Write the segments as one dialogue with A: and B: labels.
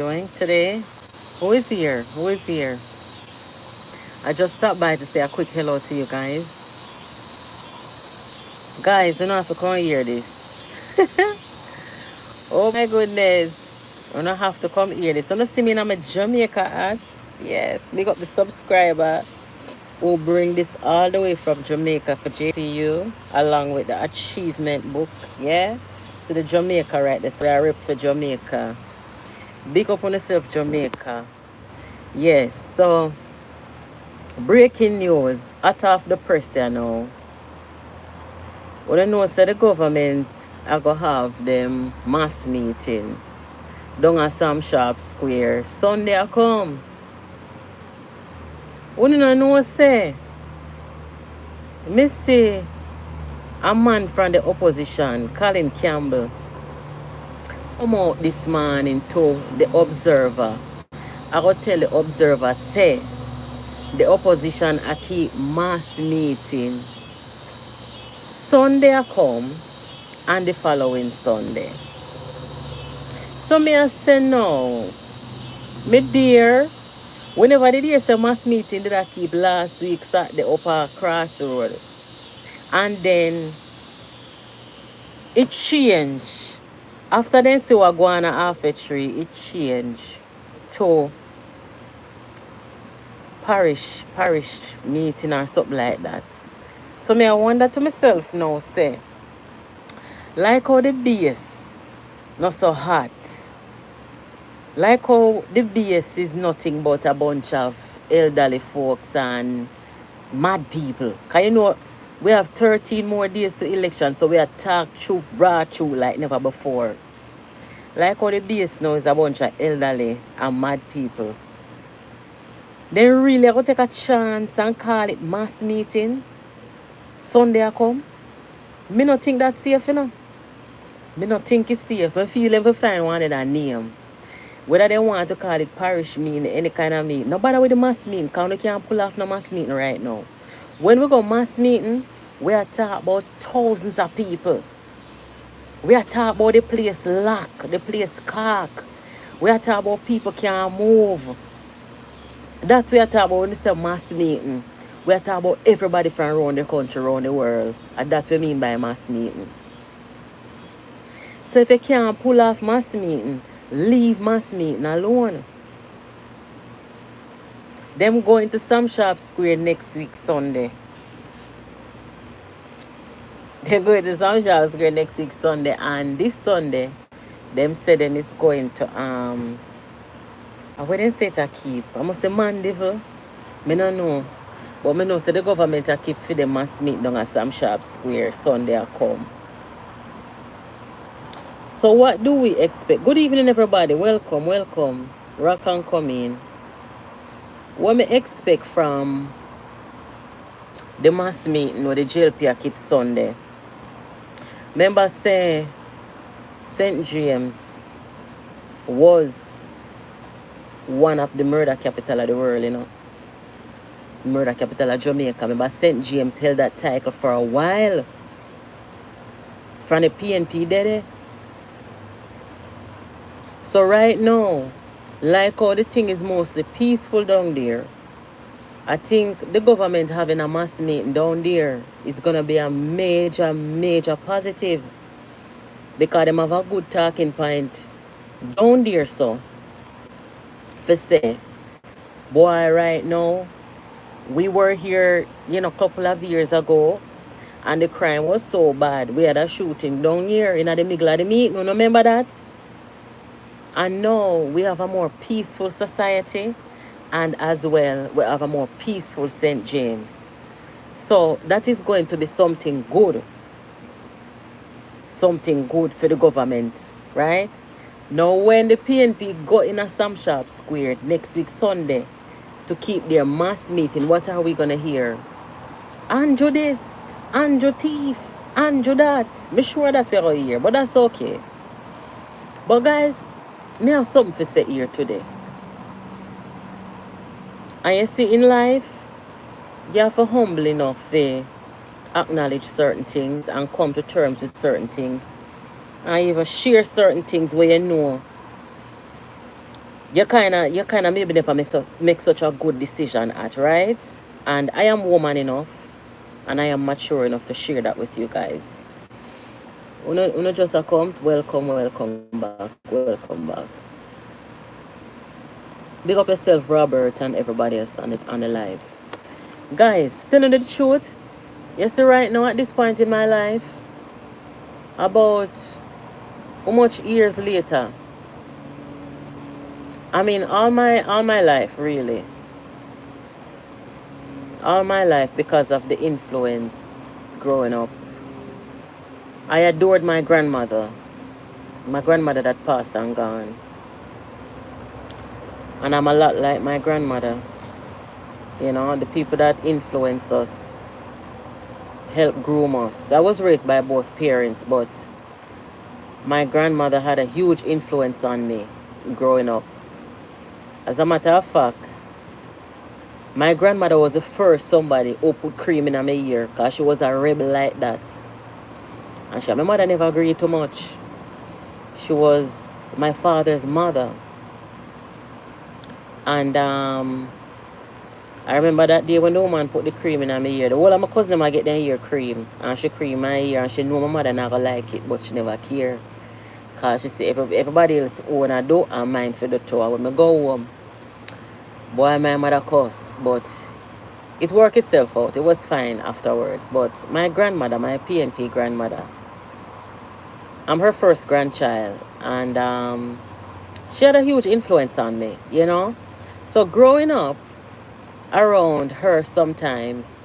A: doing today? Who is here? Who is here? I just stopped by to say a quick hello to you guys. Guys, you don't have to come hear this. Oh my goodness. You don't have to come hear this. You don't see me in my Jamaica ads? Yes, we got the subscriber who bring this all the way from Jamaica for JPU along with the achievement book. Yeah? So the Jamaica right there. So I rip for Jamaica. Big up on yourself, Jamaica. Yes, so breaking news, hot off the press you know. When I know say the government are gonna have them mass meeting down at some sharp square. Sunday I come. When you know say me see a man from the opposition, Colin Campbell, come out this morning to the observer. I go tell the observer say the opposition a keep mass meeting. Sunday I come and the following Sunday. So me I say no. Me dear, whenever the dear say mass meeting did I keep last week at the upper crossroad. And then it changed. After then see what go on half a tree, it changed to parish meeting or something like that. So me I wonder to myself now say, like how the base not so hot. Like how the base is nothing but a bunch of elderly folks and mad people. Because you know, we have 13 more days to election, so we are talk truth, broad truth like never before. Like how the base now is a bunch of elderly and mad people. They really are going to take a chance and call it mass meeting. Sunday I come. Me not think that's safe, you know. Me not think it's safe. I feel if we find one of that name. Whether they want to call it parish meeting, any kind of meeting. No bother with the mass meeting, because we can't pull off no mass meeting right now. When we go mass meeting, we are talking about thousands of people. We are talking about the place lock, the place cock. We are talking about people can't move. That we are talking about when we say mass meeting. We are talking about everybody from around the country, around the world. And that's what we mean by mass meeting. So if you can't pull off mass meeting, leave mass meeting alone. Them going to some sharp square next week Sunday. They're going to some sharp square next week Sunday, and this Sunday them say them is going to I wouldn't say to keep. I must say Mandeville. Me no know. But me know say the government a keep for the mass meet down at some sharp square Sunday a come. So what do we expect? Good evening everybody. Welcome, welcome. Rock and come in. What me expect from the mass meeting or the JLP keep Sunday? Members say St. James was one of the murder capital of the world, you know. Murder capital of Jamaica. Remember St. James held that title for a while. From the PNP did it. So right now, like how the thing is mostly peaceful down there, I think the government having a mass meeting down there is going to be a major positive. Because them have a good talking point down there, so. For say, boy, right now, we were here, you know, a couple of years ago, and the crime was so bad. We had a shooting down here in the middle of the meeting. You remember that? And now we have a more peaceful society, and as well, we have a more peaceful St. James. So that is going to be something good. Something good for the government, right? Now when the PNP go in a some sharp square next week Sunday to keep their mass meeting, what are we gonna hear? Andrew this, Andrew thief, Andrew that. Me sure that we're gonna hear, but that's okay. But guys, me have something to say here today. And you see in life, you have to humble enough to acknowledge certain things and come to terms with certain things. And even share certain things where you know you kinda maybe never make such a good decision at, right? And I am woman enough and I am mature enough to share that with you guys. Uno just a come, welcome back. Big up yourself, Robert, and everybody else on the live. Guys, telling the truth, you see right now at this point in my life, about how much years later, I mean all my life really. All my life because of the influence growing up. I adored my grandmother. My grandmother that passed and gone. And I'm a lot like my grandmother. You know, the people that influence us, help groom us. I was raised by both parents, but my grandmother had a huge influence on me growing up. As a matter of fact, my grandmother was the first somebody who put cream in my ear because she was a rebel like that. And my mother never agreed too much. She was my father's mother. And I remember that day when the woman put the cream in my ear. The whole of my cousin them get their ear cream. And she cream my ear and she knew my mother never like it, but she never care. Because she say everybody else own a do and mine for the tour. When I go home, boy, my mother cuss. But it worked itself out. It was fine afterwards. But my grandmother, my PNP grandmother, I'm her first grandchild. And she had a huge influence on me, you know. So growing up around her sometimes,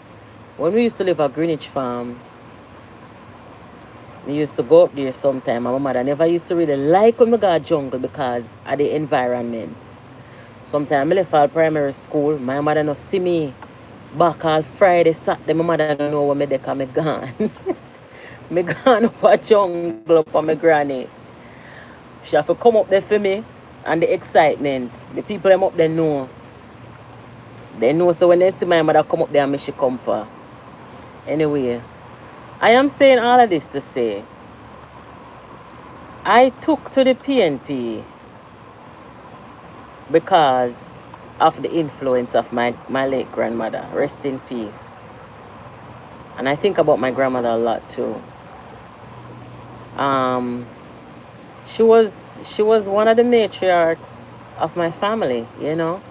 A: when we used to live at Greenwich Farm, we used to go up there sometime. My mother never used to really like when we got jungle because of the environment. Sometimes I left all primary school, my mother not see me back all Friday, Saturday. My mother don't know where me dey 'cause me gone. Me gone up a jungle up on my granny. She have to come up there for me and the excitement. The people them up there know. They know so when they see my mother come up there, me she come for. Anyway, I am saying all of this to say I took to the PNP because of the influence of my late grandmother. Rest in peace. And I think about my grandmother a lot too. Um, she was one of the matriarchs of my family, you know.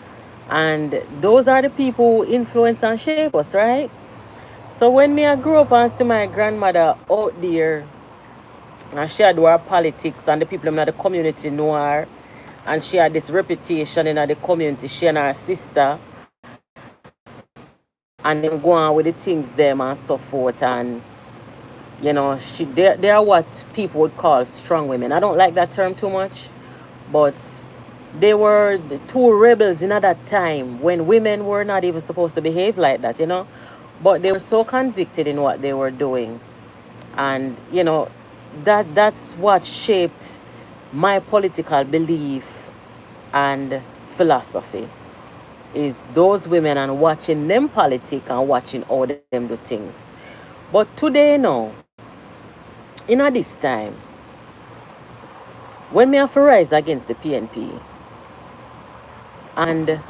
A: And those are the people who influence and shape us, right? So when me I grew up and see my grandmother out there and she had her politics and the people in the community know her and she had this reputation in the community, she and her sister and then go on with the things them and so forth and you know, they are what people would call strong women. I don't like that term too much, but they were the two rebels in at that time when women were not even supposed to behave like that, you know. But they were so convicted in what they were doing. And, you know, that's what shaped my political belief and philosophy is those women and watching them politic and watching how them do things. But today now, in this time, when me have to rise against the PNP and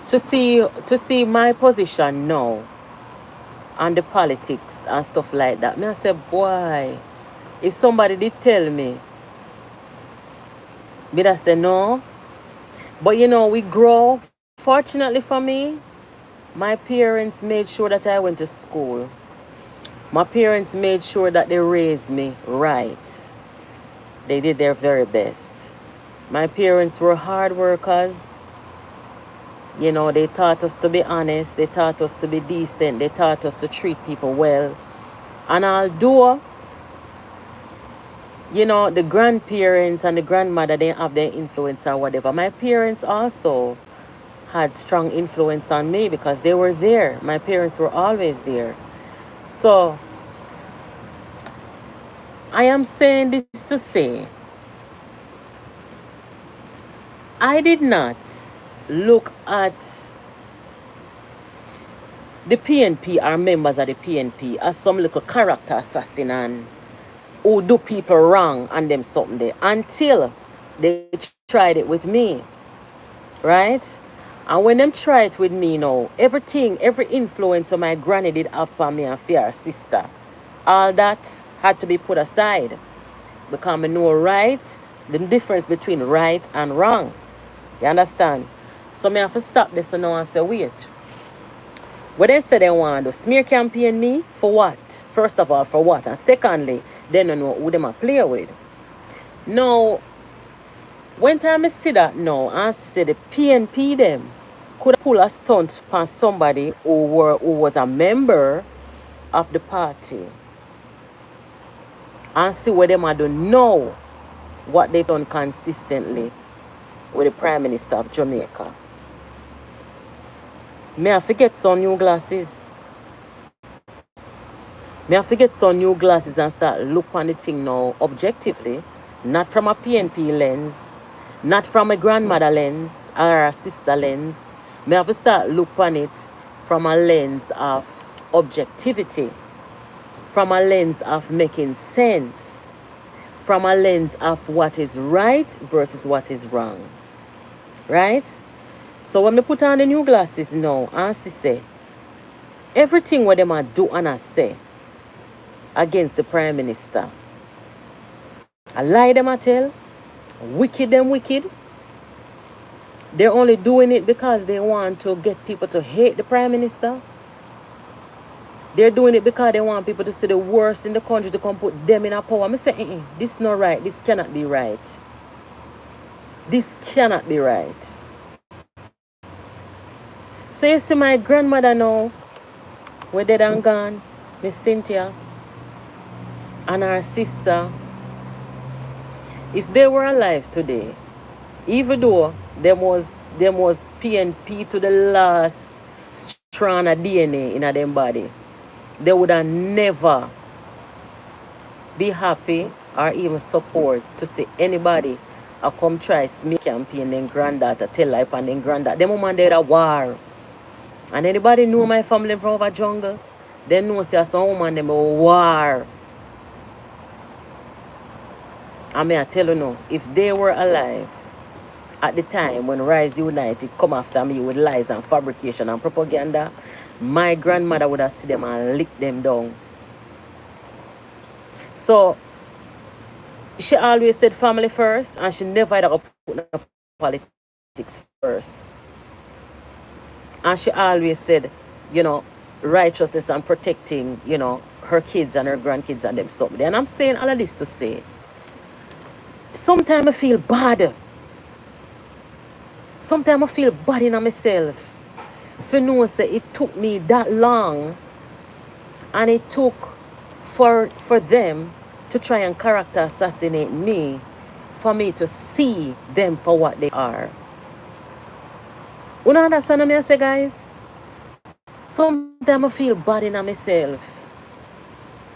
A: to see my position now on the politics and stuff like that, me I say, boy, if somebody did tell me, me I say no. But you know, we grow. Fortunately for me, my parents made sure that I went to school. My parents made sure that they raised me right. They did their very best. My parents were hard workers. You know, they taught us to be honest. They taught us to be decent. They taught us to treat people well. And although, you know, the grandparents and the grandmother, they have their influence or whatever, my parents also had strong influence on me because they were there. My parents were always there. So, I am saying this to say, I did not look at the PNP or members of the PNP as some little character assassin and who do people wrong and them something there until they tried it with me, right? And when them try it with me now, everything, every influence of my granny did have for me and for her sister, all that had to be put aside because I know right, the difference between right and wrong. You understand? So me have to stop this now and say, wait. What they say they want to smear campaign me for what? First of all, for what? And secondly, they don't know who them a play with. Now, when time I see that now, I say the PNP them could pull a stunt on somebody who was a member of the party and see what them I don't know what they've done consistently with the Prime Minister of Jamaica. May I forget some new glasses? May I forget some new glasses and start look on the thing now objectively, not from a PNP lens, not from a grandmother lens or a sister lens. May I have to start look on it from a lens of objectivity, from a lens of making sense, from a lens of what is right versus what is wrong. Right? So when I put on the new glasses now, I say, everything what them a do and I say against the Prime Minister, I lie them I tell, wicked them wicked. They're only doing it because they want to get people to hate the Prime Minister. They're doing it because they want people to see the worst in the country to come put them in a power. I say, this is not right. This cannot be right. This cannot be right. So you see my grandmother now, we're dead and gone, Miss Cynthia, and her sister. If they were alive today, even though them was PNP to the last strand of DNA in them body, they would have never be happy or even support to see anybody come try smear campaign then granddaughter tell life and then granddaughter. Them woman there a war. And anybody know my family from over jungle, they know say some woman them a war. I mean I tell you now, if they were alive at the time when Rise United come after me with lies and fabrication and propaganda, my grandmother would have seen them and lick them down. So she always said family first, and she never had to put politics first. And she always said, righteousness and protecting, her kids and her grandkids and them something. And I'm saying all of this to say, sometimes I feel bad. Sometimes I feel bad in myself. For know that it took me that long, and it took for them to try and character assassinate me, for me to see them for what they are. You know understand what I say, guys? Sometimes I feel bad in myself.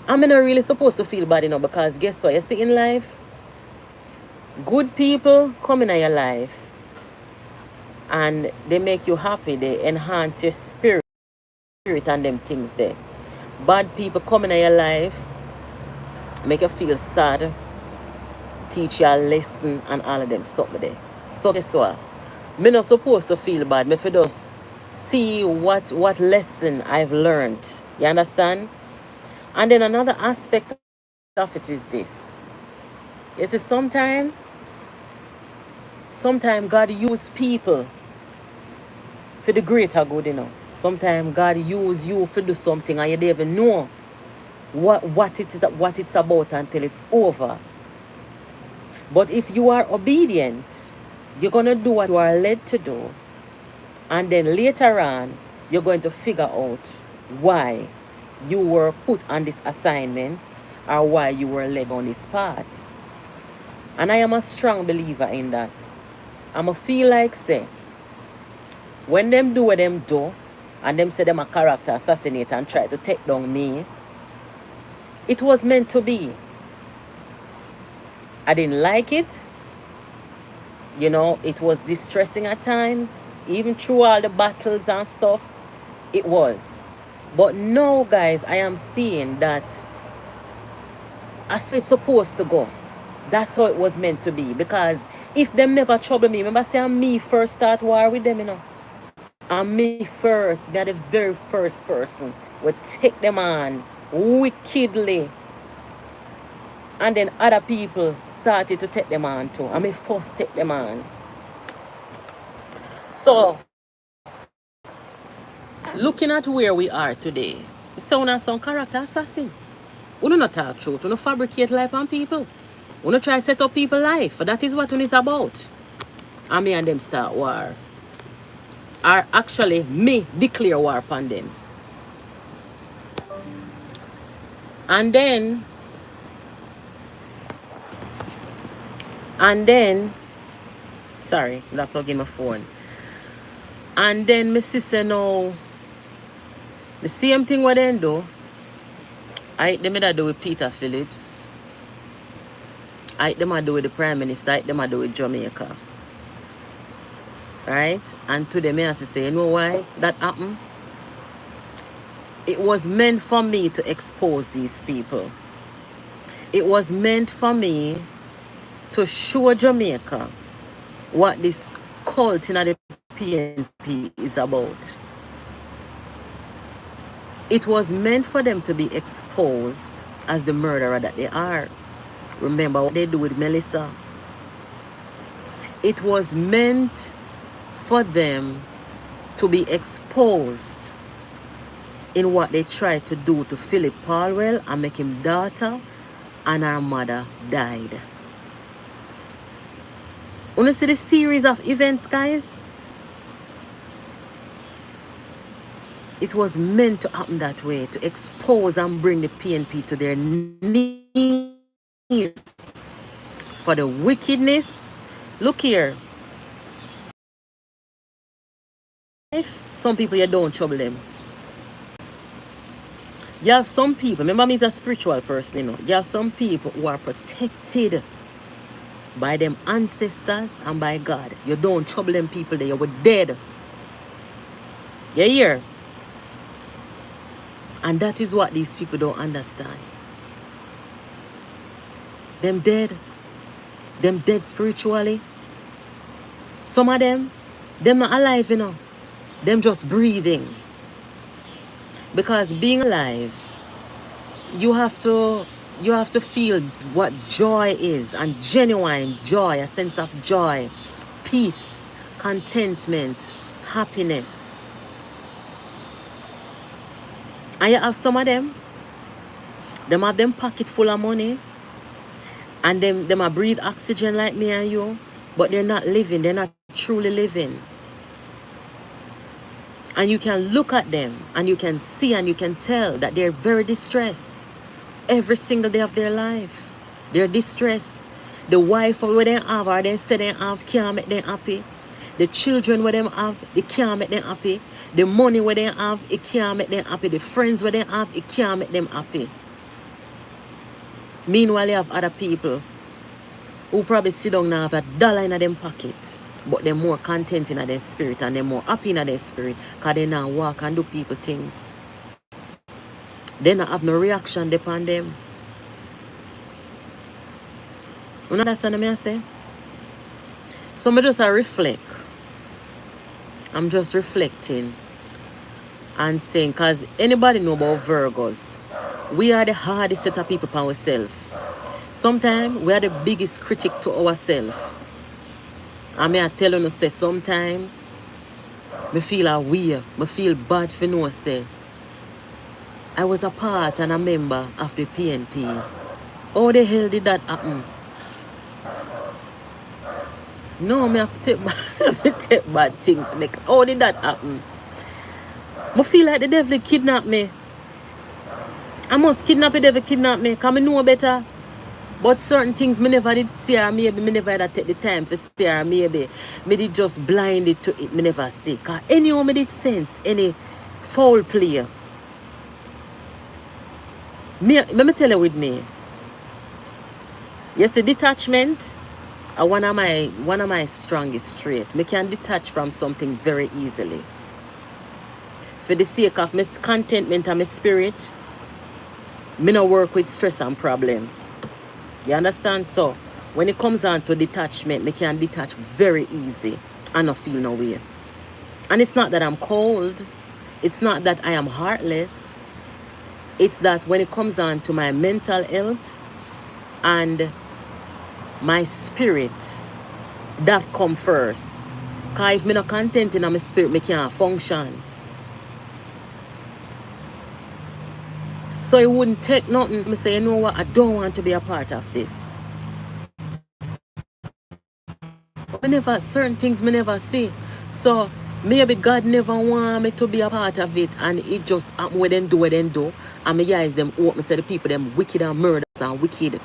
A: I'm not really supposed to feel bad, because guess what? You see in life, good people come in your life and they make you happy. They enhance your spirit and them things there. Bad people come in your life, make you feel sad, teach you a lesson and all of them something there. So guess what? Me not supposed to feel bad. Me for just see what lesson I've learned. You understand? And then another aspect of it is this. You see, sometimes God use people for the greater good, Sometimes God use you for do something and you don't even know what it's about until it's over. But if you are obedient, you're going to do what you are led to do. And then later on, you're going to figure out why you were put on this assignment or why you were led on this path. And I am a strong believer in that. I'm a feel like, say, when them do what them do, and them say them a character assassinate and try to take down me, it was meant to be. I didn't like it. It was distressing at times. Even through all the battles and stuff, it was. But now, guys, I am seeing that as it's supposed to go. That's how it was meant to be. Because If them never trouble me, remember say I'm me first start war with them, you know. And me first, be the very first person would take them on wickedly. And then other people started to take them on too. And me first take them on. So, looking at where we are today, it's some character assassin. We do not talk truth. We don't fabricate life on people. We don't try to set up people's life. That is what it's about. And me and them start war. Or actually, me declare war upon them. And then, sorry, I'm not plugging my phone. And then my sister know the same thing what they do. Them I do with Peter Phillips. Them I do with the Prime Minister. Them I do with Jamaica. Right? And to them I have to say, you know why that happened? It was meant for me to expose these people. It was meant for me to show Jamaica what this cult in the PNP is about. It was meant for them to be exposed as the murderer that they are. Remember what they do with Melissa? It was meant for them to be exposed in what they tried to do to Philip Palwell and make him daughter, and her mother died. Want to see the series of events, guys? It was meant to happen that way, to expose and bring the PNP to their knees for the wickedness. Look here. Some people, you don't trouble them. You have some people, remember me is a spiritual person, you know. You have some people who are protected by them ancestors and by God. You don't trouble them people there, you were dead. You hear? And that is what these people don't understand. Them dead spiritually. Some of them not alive, you know. Them just breathing. Because being alive, you have to feel what joy is, and genuine joy, a sense of joy, peace, contentment, happiness. And you have some of them have them pocket full of money, and them a breathe oxygen like me and you, but they're not living, they're not truly living. And you can look at them and you can see and you can tell that they're very distressed. Every single day of their life, they're distressed. The wife where they have or they say they have can't make them happy. The children where they have, they can't make them happy. The money where they have, it can't make them happy. The friends where they have, it can't make them happy. Meanwhile, you have other people who probably sit down now have $1 in their pocket, but they're more content in their spirit and they're more happy in their spirit because they now walk and do people things. They not have no reaction upon them. You know that's what I say? So I just reflect. I'm just reflecting and saying, because anybody know about Virgos, we are the hardest set of people for ourselves. Sometimes we are the biggest critic to ourselves. And I tell you, say, sometimes I feel weird, I feel bad for no say. I was a part and a member of the PNP. How the hell did that happen? No, I have to take bad things. How did that happen? I feel like the devil kidnapped me. I must kidnap the devil kidnap me because I know better. But certain things I never did see, or maybe I never had to take the time to see, or maybe I did just blinded to it, I never see. Because anyone I did sense any foul play. Let me tell you with me. Yes, the detachment are one of my strongest traits. I can detach from something very easily. For the sake of my contentment and my spirit, I don't work with stress and problem. You understand? So, When it comes on to detachment, me can detach very easy and not feel no way. And it's not that I'm cold. It's not that I am heartless. It's that when it comes on to my mental health and my spirit, that come first. Because if me not content in my spirit, me can't function. So it wouldn't take nothing. Me say, you know what, I don't want to be a part of this. Certain things me never see. So maybe God never want me to be a part of it, and it just happen what them do. And my eyes them open, say the people them wicked and murderers and wicked.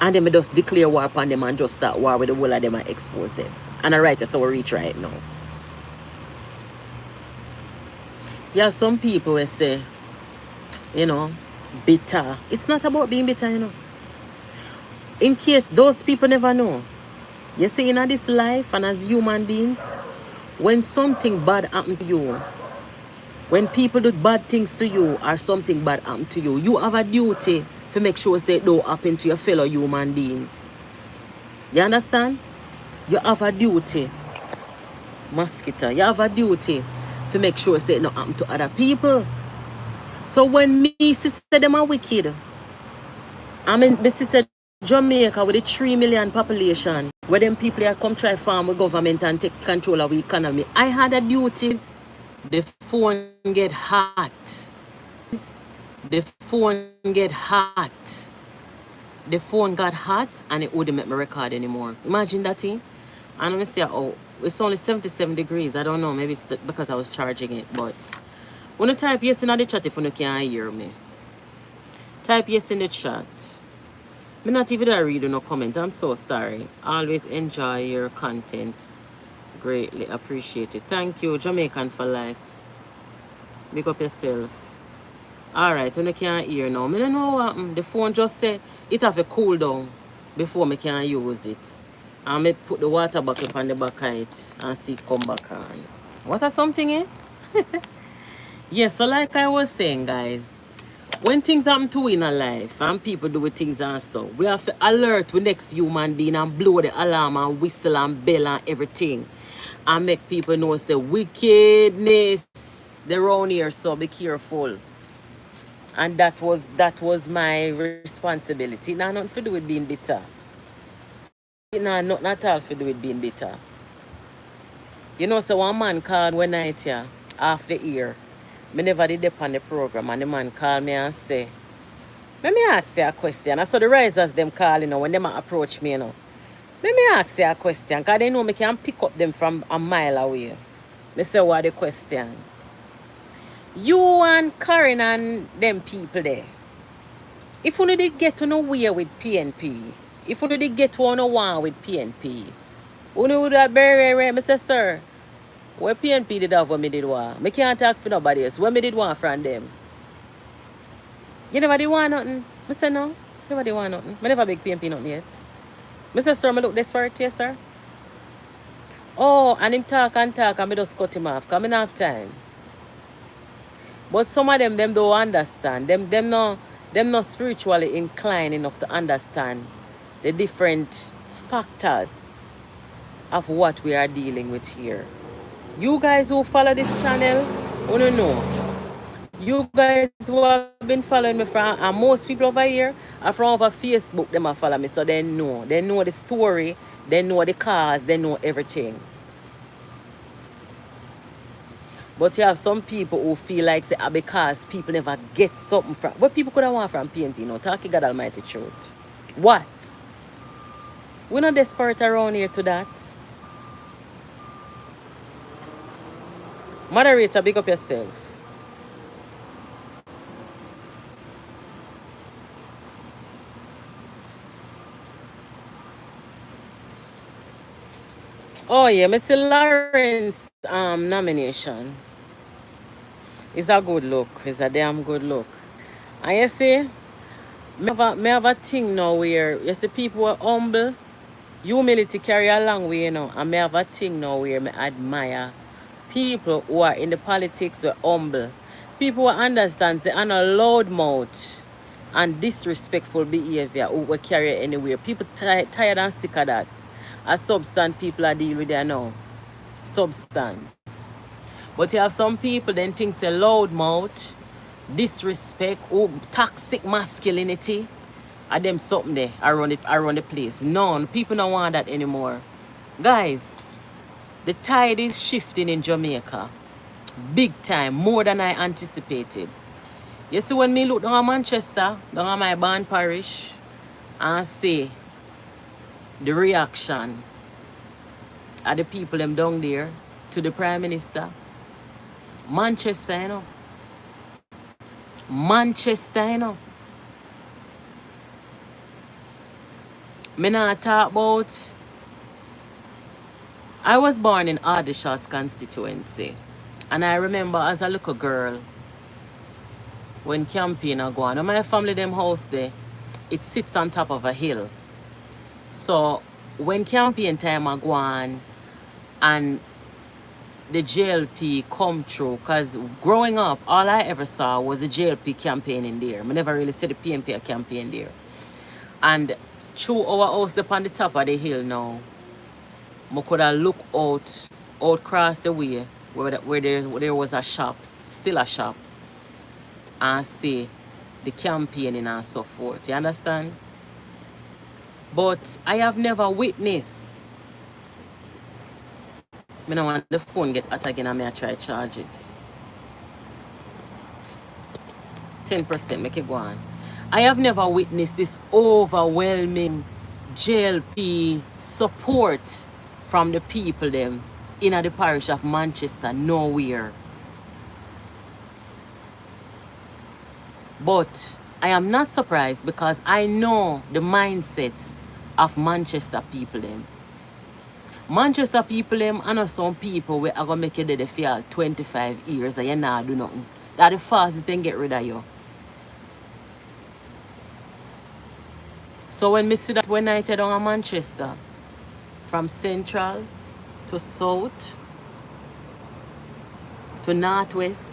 A: And then me just declare war upon them and just start war with the whole of them and expose them. And I write that's how I reach right now. Yeah, some people will say, you know, bitter. It's not about being bitter, you know. In case those people never know. You see, in this life and as human beings, when something bad happens to you, when people do bad things to you or something bad happen to you, you have a duty to make sure say it don't happen to your fellow human beings. You understand? You have a duty, mosquito. You have a duty to make sure say it don't happen to other people. So when me sister them are wicked, I mean, this is Jamaica with a 3 million population, where them people here come try farm with government and take control of the economy. I had a duty. The phone get hot. The phone get hot. The phone got hot and it wouldn't make me record anymore. Imagine that thing. And I'm say, oh, it's only 77 degrees. I don't know, maybe it's because I was charging it, but when you type yes in the chat if you can't hear me. Type yes in the chat. Me not even read no comment. I'm so sorry. Always enjoy your content. Greatly appreciate it. Thank you, Jamaican for life. Big up yourself. Alright, when you can't hear now. I don't know what the phone just said it have to cool down before I can use it. And I put the water bucket on the back of it and see it come back on. What are something eh? Yes, so like I was saying, guys, when things happen to we in our life and people do things and so, we have to alert the next human being and blow the alarm and whistle and bell and everything. And make people know say wickedness they're around here, so be careful. And that was my responsibility. Now nothing to do with being bitter. Nah, not at all to do with being bitter. You know, so one man called one night here after the year. Me never did up on the program and the man called me and say, let me ask you a question. I saw the risers them calling, you know, when them approach me, you know. Let me ask you a question, because they know me can pick up them from a mile away. Me say, what the question? You and Karen and them people there, if you did get to nowhere with PNP, if you did get to one with PNP, you would have very, I say, sir, what PNP did have what me did want? Me can't talk for nobody else. What me did want from them? You never did want nothing? I say, no, never did want nothing. I never beg PNP nothing yet. I say, sir, I look desperate here, sir. Oh, and him talk and I just cut him off, because I don't have time. But some of them don't understand. Them not spiritually inclined enough to understand the different factors of what we are dealing with here. You guys who follow this channel, you don't know. You guys who have been following me from, and most people over here are from over Facebook, them are follow me, so they know. They know the story, they know the cause, they know everything. But you have some people who feel like say, because people never get something from what people could have want from PNP, you know, talking God Almighty truth. What? We're not desperate around here to that. Moderator, big up yourself. Oh yeah, Mr. Lawrence nomination. It's a good look. It's a damn good look. And you see, me have a thing now where you see people are humble. Humility carry a long way, you know. And me have a thing now where me admire people who are in the politics were humble. People who understand they are not loud mouth. and disrespectful behavior we carry anywhere. People tired and sick of that. A substance people are dealing with there now. Substance. But you have some people then think say loud mouth, disrespect, toxic masculinity. And them something there around the place. None. People don't want that anymore. Guys, the tide is shifting in Jamaica. Big time, more than I anticipated. You see, when me look down at Manchester, down at my born parish, and see the reaction of the people them down there to the Prime Minister. Manchester, you know. Manchester, you know. Me not talk about. I was born in Ardishaw's constituency. And I remember as a little girl, when campaign are going on, my family them house there, it sits on top of a hill. So when campaign time are going and the JLP come through, because growing up, all I ever saw was a JLP campaign in there. I never really see the PNP campaign there. And through our house up on the top of the hill now, I could have look out across the way where there was a shop, still a shop, and see the campaigning and so forth. You understand? But I have never witnessed. I don't want the phone get hot again and I try to charge it. 10%, make it go on. I have never witnessed this overwhelming JLP support from the people them in the parish of Manchester, nowhere. But I am not surprised because I know the mindset of Manchester people them. Manchester people them, I know some people where are gonna make you dead for 25 years and you not do nothing. That's the fastest thing get rid of you. So when me see that when I tell down Manchester, from central to south to northwest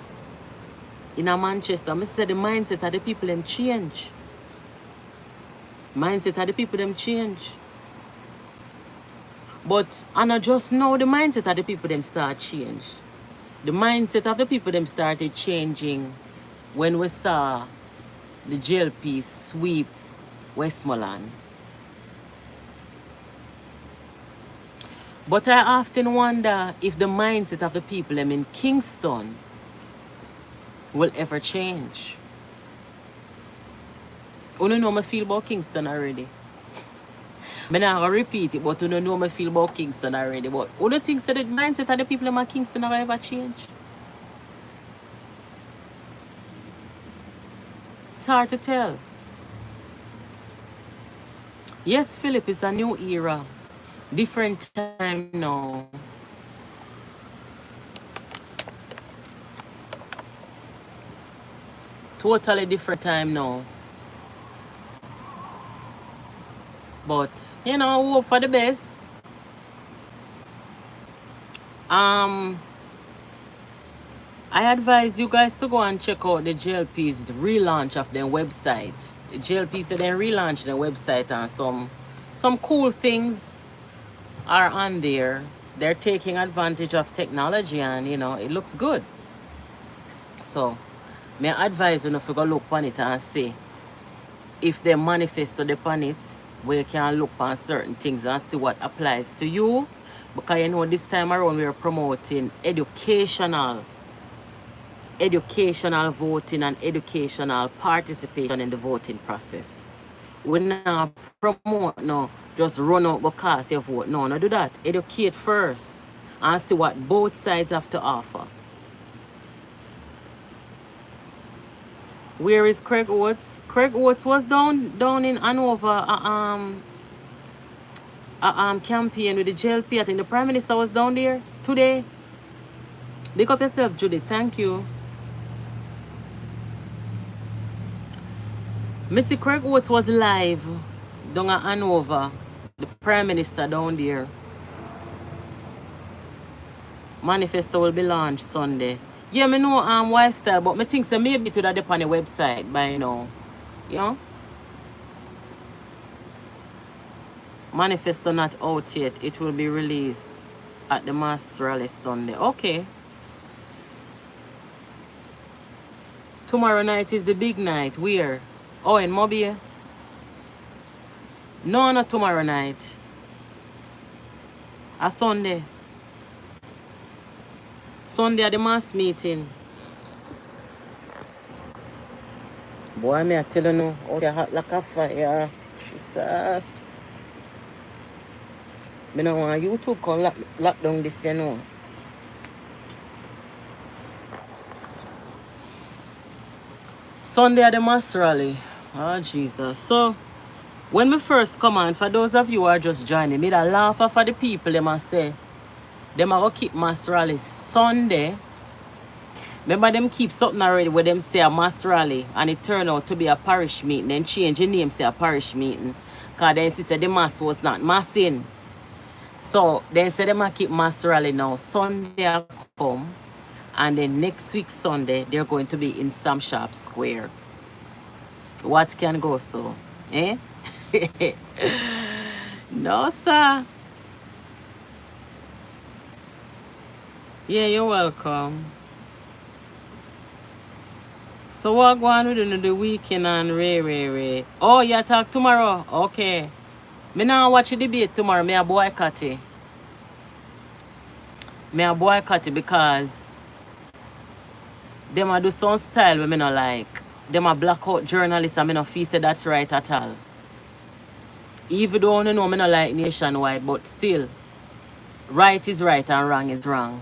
A: in a Manchester, I say the mindset of the people them change. Mindset of the people them change. But I not just know the mindset of the people them start change. The mindset of the people them started changing when we saw the JLP sweep Westmoreland. But I often wonder if the mindset of the people them in Kingston will ever change. You know me feel about Kingston already. I'm not going to repeat it, but you know me feel about Kingston already. But all the things that the mindset of the people in Kingston have ever changed. It's hard to tell. Yes, Philip, it's a new era. Different time now. Totally different time now. But, you know, hope for the best. I advise you guys to go and check out the JLP's relaunch of their website. The JLP said they relaunched their website and some cool things are on there. They're taking advantage of technology and, you know, it looks good. So, may I advise you to go look on it and see if they manifest upon it, where you can look on certain things and see what applies to you. Because you know this time around we are promoting educational voting and educational participation in the voting process. We not promote no just run out because you vote. No, do that. Educate first and see what both sides have to offer. Where is Craig Oates? Craig Oates was down in Hanover campaign with the JLP. I think the Prime Minister was down there today. Pick up yourself, Judith. Thank you. Missy Craig Oates was live down at Hanover. The Prime Minister down there. Manifesto will be launched Sunday. Yeah, me know lifestyle, but me think so maybe to that on the website by now. You know? Manifesto not out yet. It will be released at the mass rally Sunday. Okay. Tomorrow night is the big night. Where? Oh, in Mobile? No, not tomorrow night. A Sunday. Sunday at the mass meeting. Boy, me I tell you no. Oh, you hot like a fire. Jesus. Me no want YouTube come lock down this, you know. Sunday at the mass rally. Oh, Jesus. So, when me first come on, for those of you who are just joining, me da laugh for the people, them a say, them a go keep mass rally Sunday. Remember them keep something already where them say a mass rally and it turned out to be a parish meeting. Then change the name, say a parish meeting. Because then she said the mass was not massing. So then say them a keep mass rally now. Sunday a come. And then next week Sunday, they're going to be in Sam Sharp Square. What can go so? Eh? No, sir. Yeah, you're welcome. So what going on with the weekend and Ray? Oh, you talk tomorrow? Okay. Me now watch the debate tomorrow. Me a boycott it. Me a boycott it because them a do some style we me not like. Them a blackout journalists and me not feel say that's right at all. Even though you know me not like nationwide, but still, right is right and wrong is wrong.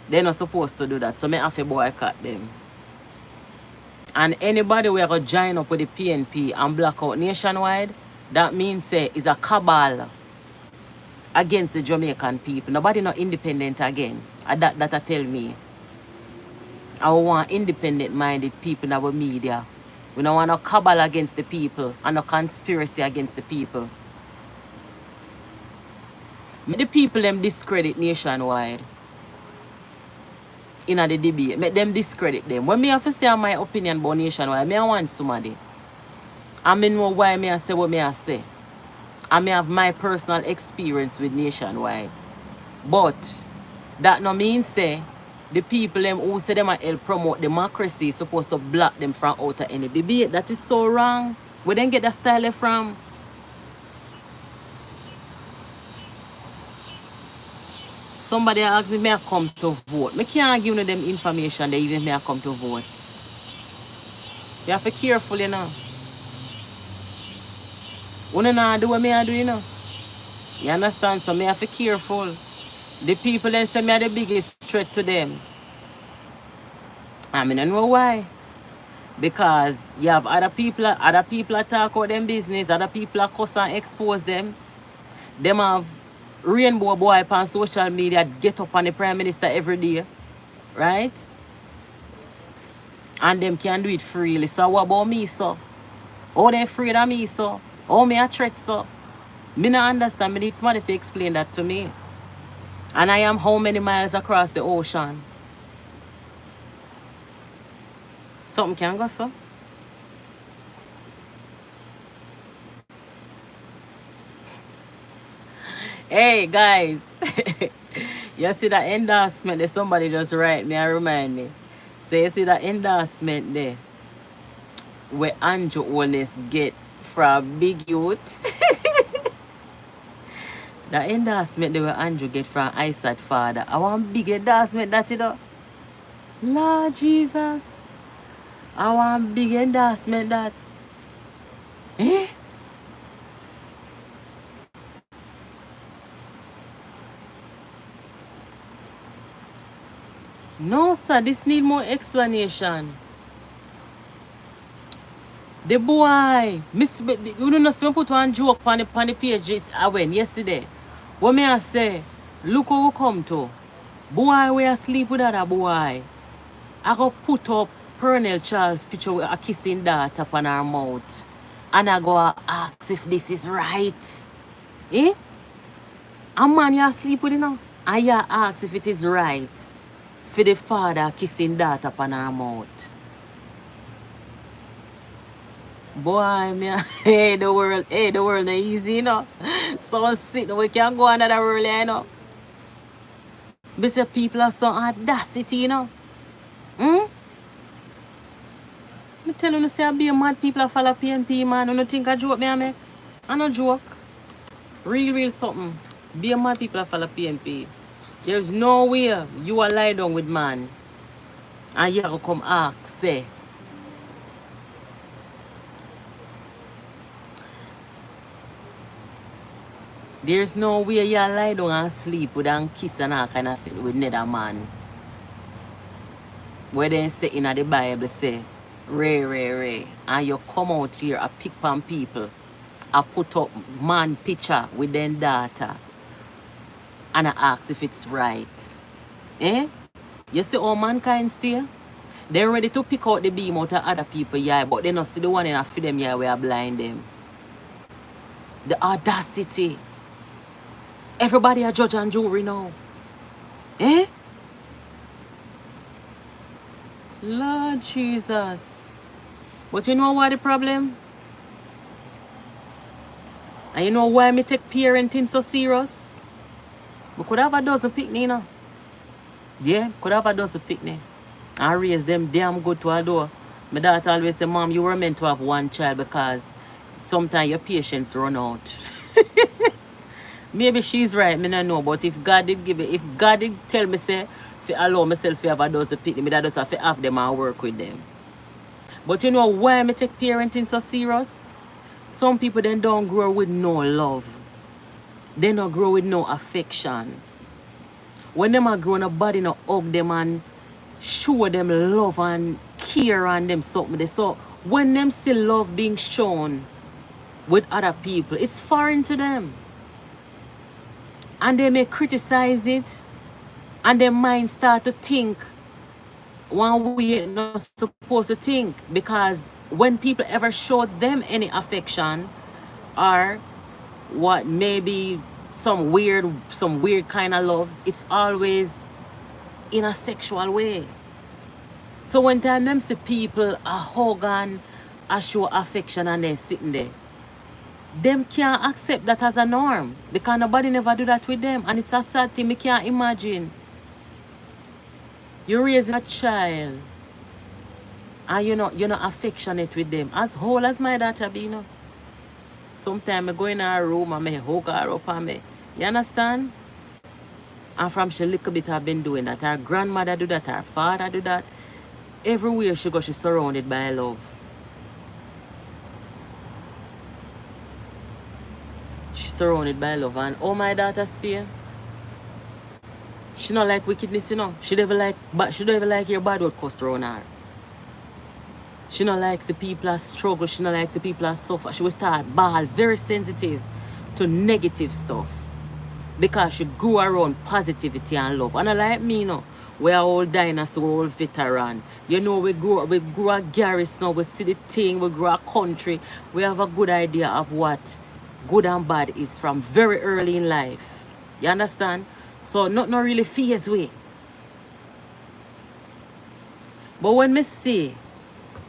A: They're not supposed to do that, so me have to boycott them. And anybody who go join up with the PNP and blackout nationwide, that means say is a cabal against the Jamaican people. Nobody not independent again. That I tell me. I want independent-minded people in our media. We don't want no cabal against the people and no conspiracy against the people. Make the people them discredit nationwide in the debate. Make them discredit them. When me have to say my opinion about nationwide, me I want somebody. I mean know why me I say what me I say. I may have my personal experience with nationwide. But that no mean say the people them who say them help promote democracy supposed to block them from out of any debate. That is so wrong. Where then get that style from? Somebody asked me, may I come to vote? I can't give them information that even may I come to vote. You have to be careful, you know. You don't do what me I do, you know. You understand? So me have to be careful. The people then say me are the biggest threat to them. I mean, I know why. Because you have other people talk about them business, other people cuss and expose them. Them have rainbow boy on social media get up on the Prime Minister every day. Right? And them can do it freely. So what about me, so? Oh, they afraid of me, so? Oh, me a threat, so? Me not understand. Me need somebody to explain that to me. And I am how many miles across the ocean? Something can go, so? Hey, guys. You see that endorsement that somebody just write me and remind me. So you see that endorsement there where Andrew Holness get from Big Youth. The endorsement there where Andrew get from Isaac father. I want big endorsement that you know. Lord Jesus. I want big endorsement that. Eh? No, sir, this need more explanation. The boy, Miss, you don't know, someone put one joke on the page I went yesterday. What may I say? Look who we come to. Boy, we asleep with that boy. I go put up Pernell Charles' picture with a kissing daughter upon her mouth. And I go ask if this is right. Eh? A man you asleep with, you know? And you ask if it is right for the father kissing daughter upon her mouth. Boy, me, hey, the world not easy, you know. So sick, we can go another world, you know. But say people have some audacity, you know. Hmm? Me tell you, say I be a mad people a follow PNP, man. You don't think I joke me, I make? I no joke. Real something. Be a mad people a follow PNP. There's no way you are lie down with man and you have to come ask, say, there's no way you lie down and sleep with and kiss and all kind of sit with another man. Where they say in the Bible say, Ray. And you come out here and pick on people. I put up man picture with them data and I ask if it's right. Eh? You see how mankind still? They're ready to pick out the beam out of other people, yeah, but they not see the one in a for them, yeah, we are blind them. The audacity. Everybody a judge and jury now. Eh? Lord Jesus. But you know what the problem? And you know why me take parenting so serious? We could have a dozen picnic, you know. Yeah, could have a dozen picnic. I raise them damn good to a door. My daughter always say, Mom, you were meant to have one child because sometimes your patience run out. Maybe she's right, me not know. But if God did give it, if God did tell me, say, to allow myself to have a dozen picnic, me that just have to have them and work with them. But you know why me take parenting so serious? Some people then don't grow with no love. They don't grow with no affection. When them are growing up body, no hug them and show them love and care on them something. So when them see love being shown with other people, it's foreign to them. And they may criticize it and their mind start to think one way you're not supposed to think, because when people ever show them any affection or what maybe some weird kind of love, it's always in a sexual way. So when time them see people a hug and a show affection and they're sitting there, them can't accept that as a norm because nobody never do that with them, and it's a sad thing. Me can't imagine you raising a child and you're not affectionate with them. As whole as my daughter be, you know. Sometimes I go in her room and I hug her up and me. You understand? And from she little bit I've been doing that. Her grandmother do that, her father do that. Everywhere she goes, she's surrounded by love. She's surrounded by love. And oh, my daughter stay. She not like wickedness, you know. She never like your bad word cuss around her. She not likes the people that struggle. She not likes the people that suffer. She will start bawl, very sensitive to negative stuff. Because she grew around positivity and love. And I like me, you know. We're all dynasty, we're all veteran. You know, we grew a garrison, we see the thing, we grew a country. We have a good idea of what good and bad is from very early in life. You understand? So not really fears we. But when me see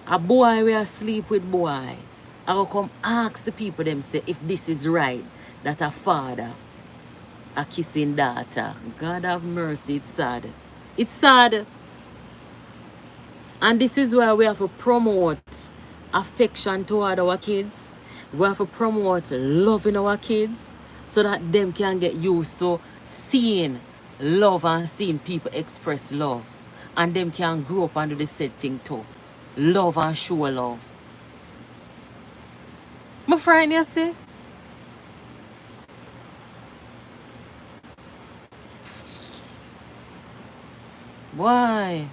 A: a boy we asleep with boy, I go come ask the people them say if this is right, that a father a kissing daughter. God have mercy, it's sad. It's sad. And this is why we have to promote affection toward our kids. We have to promote love in our kids so that them can get used to seeing love and seeing people express love. And them can grow up and do the same thing too. Love and show love. My friend, you see? Why?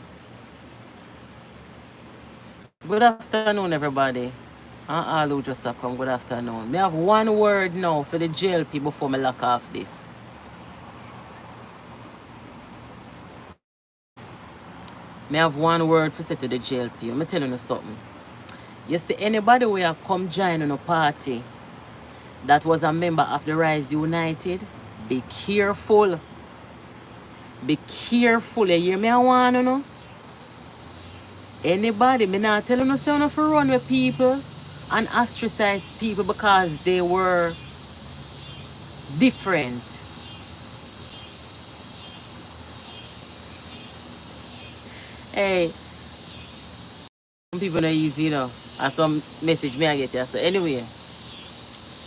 A: Good afternoon, everybody. And all who just have come, good afternoon. Me have one word now for the jail people before me lock off this. Me have one word for say to the jail people. Me tell you something. You see, anybody who have come join on a party that was a member of the Rise United, be careful. Be careful. You hear me? I want to know. Anybody, me not tell you no say you for run with people and ostracize people because they were different. Hey, some people not easy, you know. And some message me I get here. So anyway,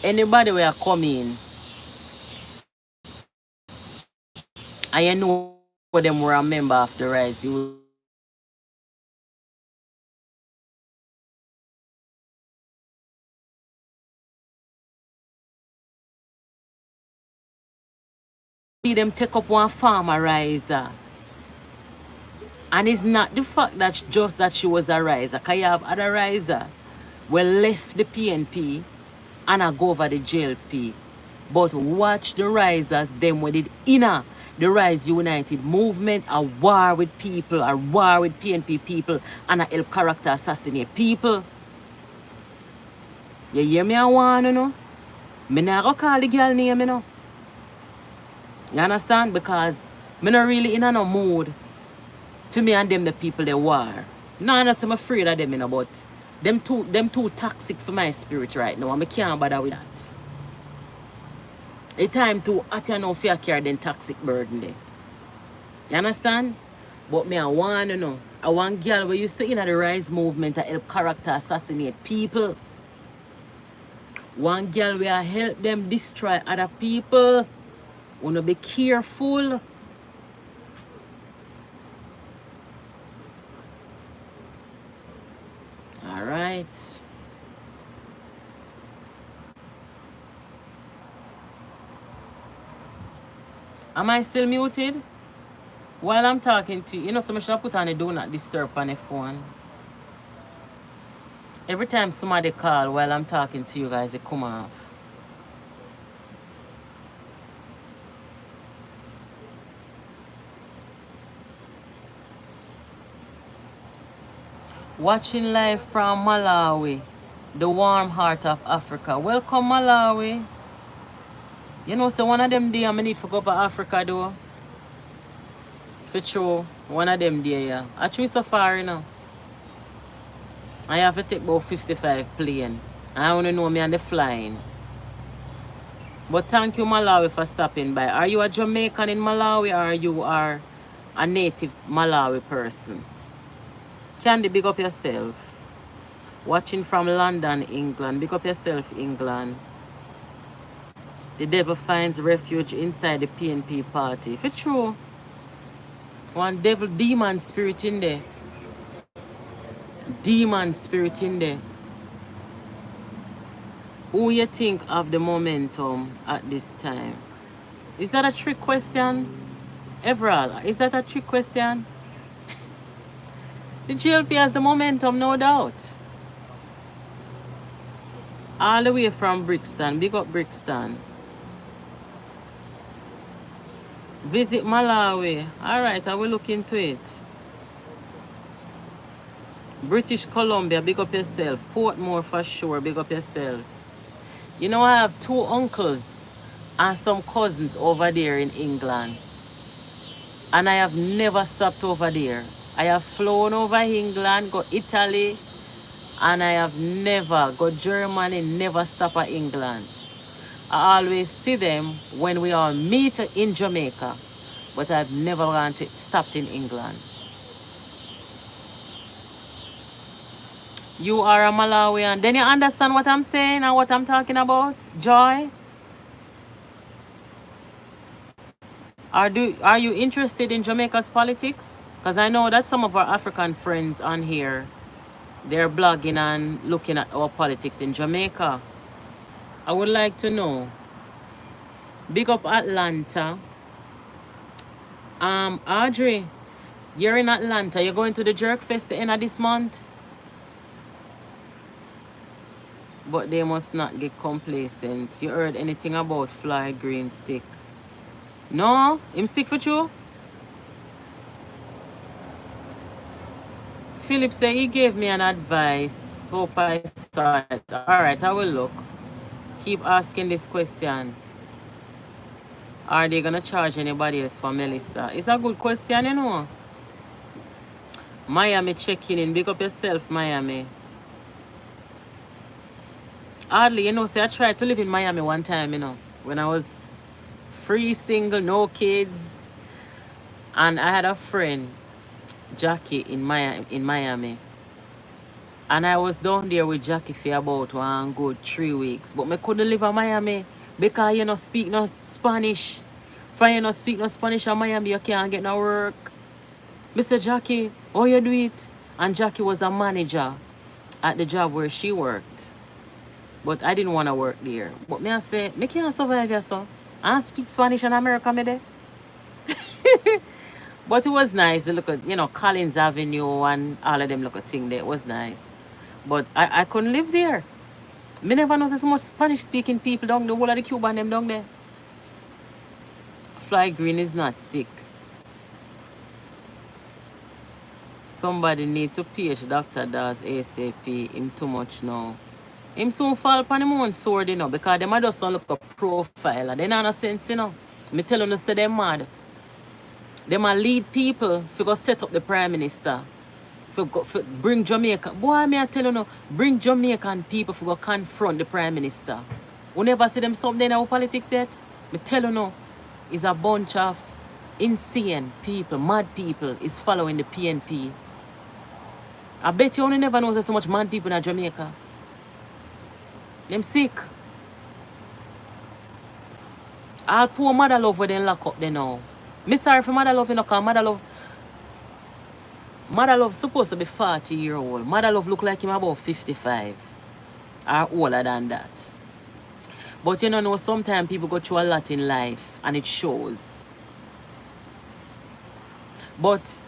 A: anybody where come in and you know them were a member of the Rise, you see them take up one farmer riser. And it's not the fact that just that she was a riser. Because you have other riser will left the PNP and I go over the JLP. But watch the risers, them with it inner the Rise United movement, a war with people, a war with PNP people, and a help character assassinate people. You hear me? I want to know. Me not go call the girl name, you know. You understand? Because me not really in a no mood for me and them the people they war. No, I'm afraid of them, you know, but them too toxic for my spirit right now. And I can't bother with that. The time to hot you know fear carry them toxic burden there. You understand? But me I want to know. I want girl we used to in the Rise movement to help character assassinate people. One girl we help them destroy other people. Wanna be careful. Alright. Am I still muted? While I'm talking to you, you know, so I should put on a do not disturb on the phone. Every time somebody call while I'm talking to you guys, it come off. Watching live from Malawi, the warm heart of Africa. Welcome, Malawi. You know, so one of them day I need to go for Africa, though. For sure, one of them day, yeah. I choose safari now. I have to take about 55 plane. I want to know me and the flying. But thank you, Malawi, for stopping by. Are you a Jamaican in Malawi or you are a native Malawi person? Candy, big up yourself. Watching from London, England. Big up yourself, England. The devil finds refuge inside the PNP party. If it's true, one devil demon spirit in there. Demon spirit in there. Who you think of the momentum at this time? Is that a trick question? Everall, is that a trick question? The GLP has the momentum, no doubt. All the way from Brixton. Big up Brixton. Visit Malawi. Alright, I will look into it. British Columbia, big up yourself. Portmore for sure, big up yourself. You know, I have 2 uncles and some cousins over there in England. And I have never stopped over there. I have flown over England, go Italy, and I have never go Germany, never stop at England. I always see them when we all meet in Jamaica, but I've never stopped in England. You are a Malawian. Then you understand what I'm saying and what I'm talking about? Joy? Are you interested in Jamaica's politics? Because I know that some of our African friends on here, they're blogging and looking at our politics in Jamaica. I would like to know. Big up Atlanta. Audrey, you're in Atlanta. You're going to the Jerk Fest the end of this month? But they must not get complacent. You heard anything about Floyd Green sick? No? Him sick for you? Philip said he gave me an advice. Hope I start. Alright, I will look. Keep asking this question. Are they gonna charge anybody else for Melissa? It's a good question, you know. Miami checking in. Big up yourself, Miami. Hardly, you know, say I tried to live in Miami one time, you know, when I was free, single, no kids. And I had a friend, Jackie, in Miami. And I was down there with Jackie for about 1 good 3 weeks. But I couldn't live in Miami because you know speak no Spanish. If you no speak no Spanish in Miami, you can't get no work. Mr. Jackie, how you do it? And Jackie was a manager at the job where she worked. But I didn't want to work there. But me I say, me can't survive here, so. I speak Spanish in America, me there. But it was nice. Look at, you know, Collins Avenue and all of them look at thing there. It was nice. But I couldn't live there. Me never know so much Spanish speaking people down the whole of the Cuban them down there. Fly Green is not sick. Somebody need to page Dr. Dawes ASAP. Him too much now. Him soon fall upon him own sword, you know, because them a just look a profile. And they not no sense, you know. Me tell them to stay them mad. Them a lead people to go set up the Prime Minister. For bring Jamaica. Boy, me I tell you no, bring Jamaican people for go confront the Prime Minister. We never see them something in our politics yet. Me tell you no, is a bunch of insane people, mad people is following the PNP. I bet you only never know there's so much mad people in Jamaica. Them sick. All poor mother love where they lock up there now. Me sorry for mother love, you know, because mother love supposed to be 40-year-old. Mother love look like him about 55. Or older than that. But you know, sometimes people go through a lot in life and it shows. But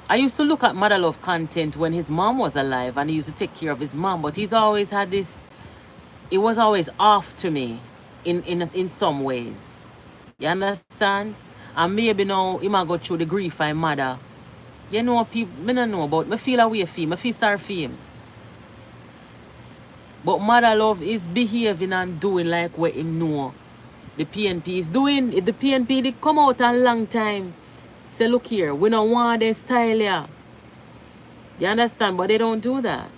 A: I used to look at Mother Love content when his mom was alive and he used to take care of his mom. But he's always had this, it was always off to me in some ways. You understand? And maybe now he might go through the grief of his mother. You know, people, I don't know about, I feel away for him, I feel sorry for him. But Mother Love is behaving and doing like what him know the PNP is doing. If the PNP did come out a long time, say look here, we don't want their style here. You understand? But they don't do that.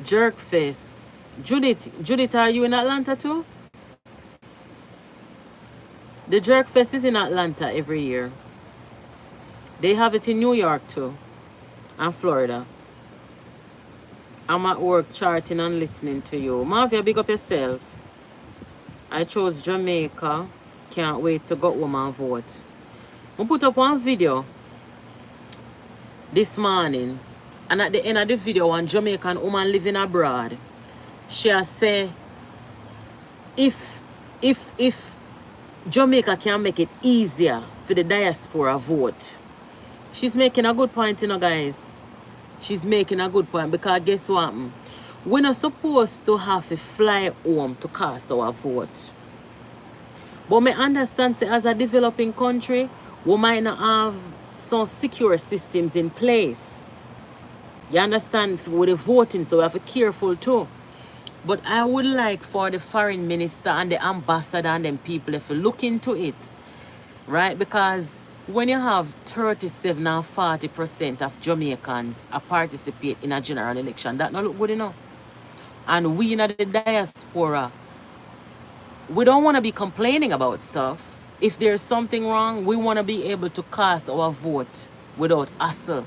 A: Jerkface. Judith, are you in Atlanta too? The Jerkfest is in Atlanta every year. They have it in New York too. And Florida. I'm at work charting and listening to you. Marvia, big up yourself. I chose Jamaica. Can't wait to go home and vote. I put up one video this morning. And at the end of the video, one Jamaican woman living abroad, she has said, if Jamaica can make it easier for the diaspora vote. She's making a good point, you know, guys. She's making a good point because guess what? We're not supposed to have to fly home to cast our vote. But I understand, say, as a developing country, we might not have some secure systems in place. You understand, with the voting, so we have to be careful too. But I would like for the foreign minister and the ambassador and them people if you look into it, right? Because when you have 37 and 40% of Jamaicans participate in a general election, that not look good enough. And we in the diaspora, we don't want to be complaining about stuff. If there's something wrong, we want to be able to cast our vote without hassle.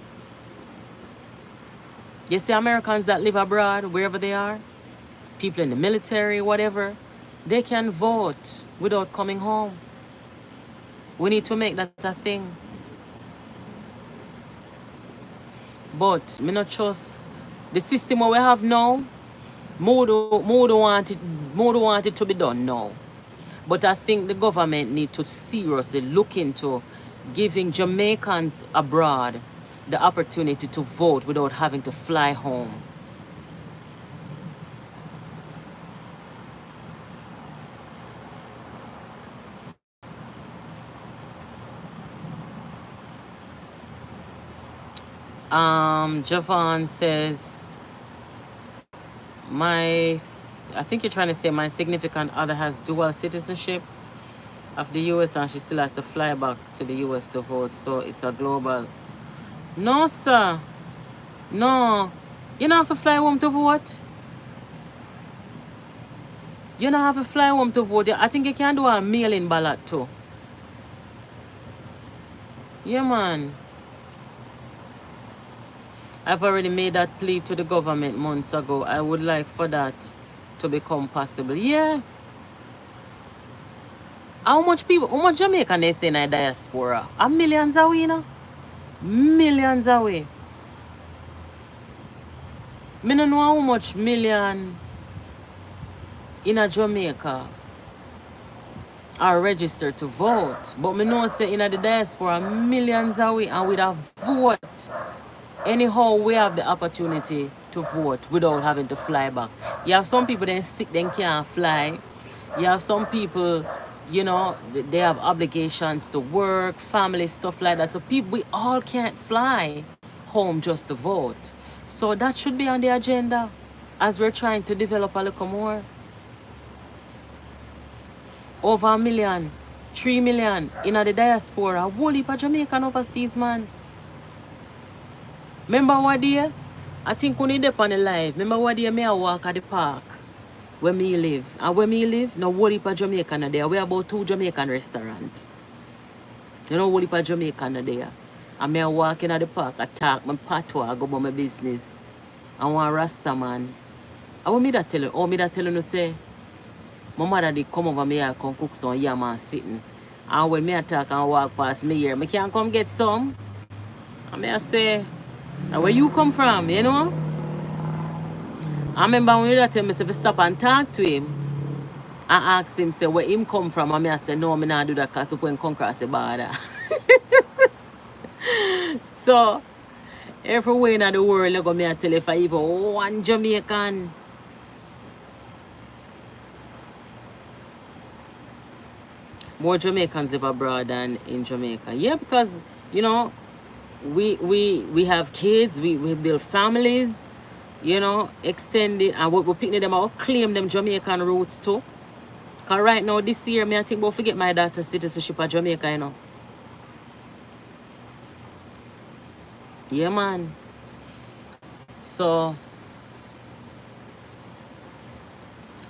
A: You see Americans that live abroad, wherever they are, people in the military, whatever, they can vote without coming home. We need to make that a thing. But me not trust the system we have now. More want it to be done now. But I think the government need to seriously look into giving Jamaicans abroad the opportunity to vote without having to fly home. Javon says, I think you're trying to say my significant other has dual citizenship of the US and she still has to fly back to the US to vote. So it's a global. No, sir. No. You don't have to fly home to vote. You don't have to fly home to vote. I think you can do a mail-in ballot too. Yeah, man. I've already made that plea to the government months ago. I would like for that to become possible. Yeah. How much Jamaican they say in the diaspora? A millions away, you know? Millions away. Me don't know how much million in a Jamaica are registered to vote. But me know say in the diaspora millions away and with a vote. Anyhow, we have the opportunity to vote without having to fly back. You have some people then sick, then can't fly. You have some people, you know, they have obligations to work, family, stuff like that. So people, we all can't fly home just to vote. So that should be on the agenda as we're trying to develop a little more. Over a million, 3 million in the diaspora. A whole heap of Jamaican overseas, man. Remember what day? I think when you dip on the live, remember what day me I walk at the park where me live. And where me live, no whole heap of Jamaican there. We about 2 Jamaican restaurants. You know, whole heap of Jamaican there. And me I walk in at the park, I talk my patois, I go about my business. I want Rasta man. And what me that tell you? Oh, me that tell you say, my mother did come over me and come cook some yam and sitting. And when me I talk and walk past me here, me can't come get some. And me I say, where you come from, you know? I remember when you tell me to stop and talk to him. I asked him, say, where him come from? And I said, no, I not do that because we come across the border. So, everywhere in the world, I go me tell if I even one Jamaican. More Jamaicans live abroad than in Jamaica. Yeah, because, you know, we have kids, we build families, you know, extended, and we're picking them out, claim them Jamaican roots too. Because right now, this year, I think we'll forget my daughter's citizenship of Jamaica, you know. Yeah, man. So,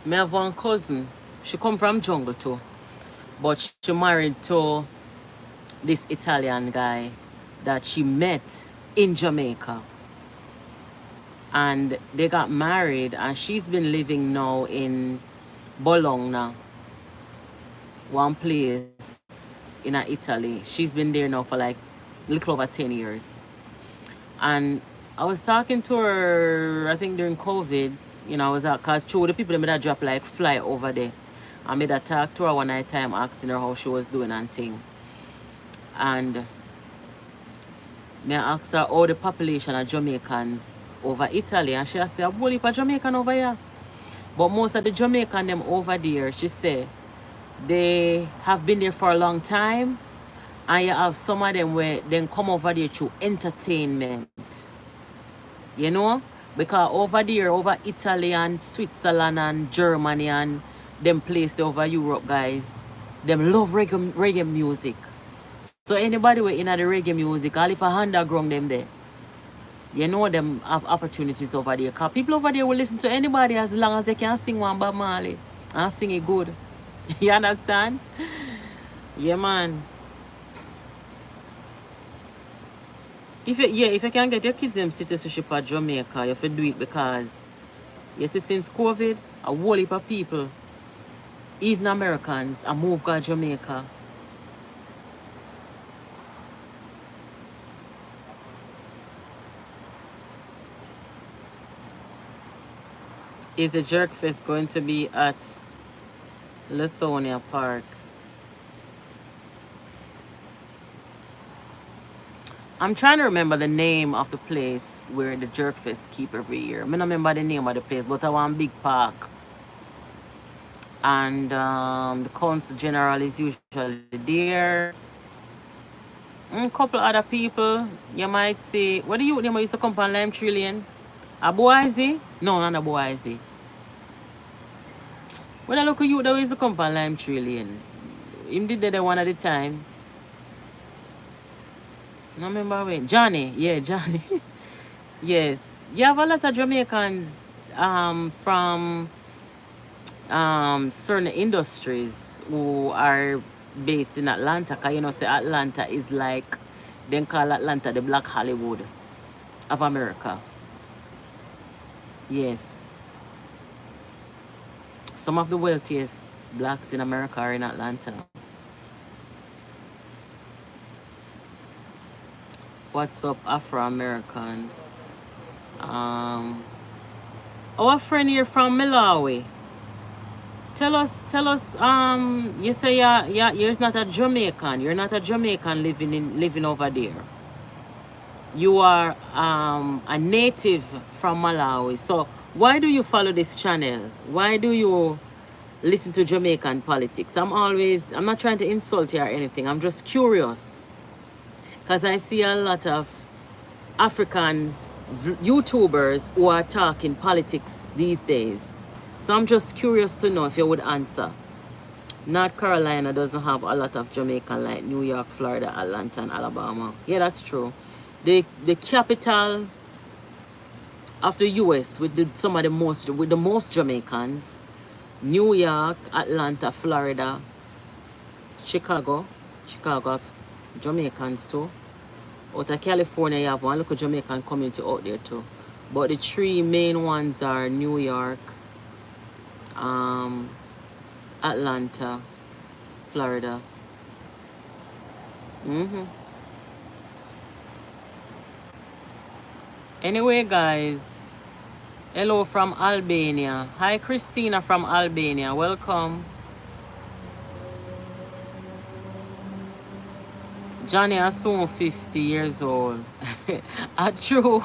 A: I have one cousin. She come from jungle too. But she married to this Italian guy that she met in Jamaica. And they got married, and she's been living now in Bologna, one place in Italy. She's been there now for like a little over 10 years. And I was talking to her, I think during COVID, you know, I was out, because the people that made that drop like fly over there. I made a talk to her one night time asking her how she was doing and thing. And me asked her how the population of Jamaicans over Italy, and she said, a whole heap of Jamaican over here. But most of the Jamaican them over there, she said, they have been there for a long time, and you have some of them where they come over there through entertainment. You know? Because over there, over Italy and Switzerland and Germany and them places over Europe, guys, them love reggae music. So anybody who in the reggae music, all if a underground them there, you know them have opportunities over there. Because people over there will listen to anybody as long as they can sing one Bob Marley and sing it good. You understand? Yeah, man. If you can get your kids them citizenship at Jamaica, you have to do it because you see since COVID, a whole heap of people, even Americans, are moved to Jamaica. Is the Jerk Fest going to be at Lithonia Park? I'm trying to remember the name of the place where the Jerk Fest keep every year. I don't remember the name of the place, but I want big park. And the Council General is usually there. A couple other people. You might say, what do you name used to come on Lime Trillion? A Boise? No, not a Boise. When I look at you, that used to come on Lime Trillion. Him did that one at a time. No remember when. Johnny. Yeah, Johnny. Yes. You have a lot of Jamaicans from certain industries who are based in Atlanta. Cause you know, say Atlanta is like, then call Atlanta the Black Hollywood of America. Yes. Some of the wealthiest blacks in America are in Atlanta. What's up, Afro-American? Um, our friend here from Malawi. Tell us, you say you're not a Jamaican. You're not a Jamaican living over there. You are a native from Malawi. So why do you follow this channel? Why do you listen to Jamaican politics? I'm not trying to insult you or anything. I'm just curious. Because I see a lot of African YouTubers who are talking politics these days. So I'm just curious to know if you would answer. North Carolina doesn't have a lot of Jamaican like New York, Florida, Atlanta, and Alabama. Yeah, that's true. The capital of the US with some of the most Jamaicans, New York, Atlanta, Florida, Chicago have Jamaicans too. Out of California, you have one local Jamaican community out there too. But the three main ones are New York, Atlanta, Florida. Anyway, guys, hello from Albania. Hi, Christina from Albania. Welcome. Johnny is soon 50 years old. True.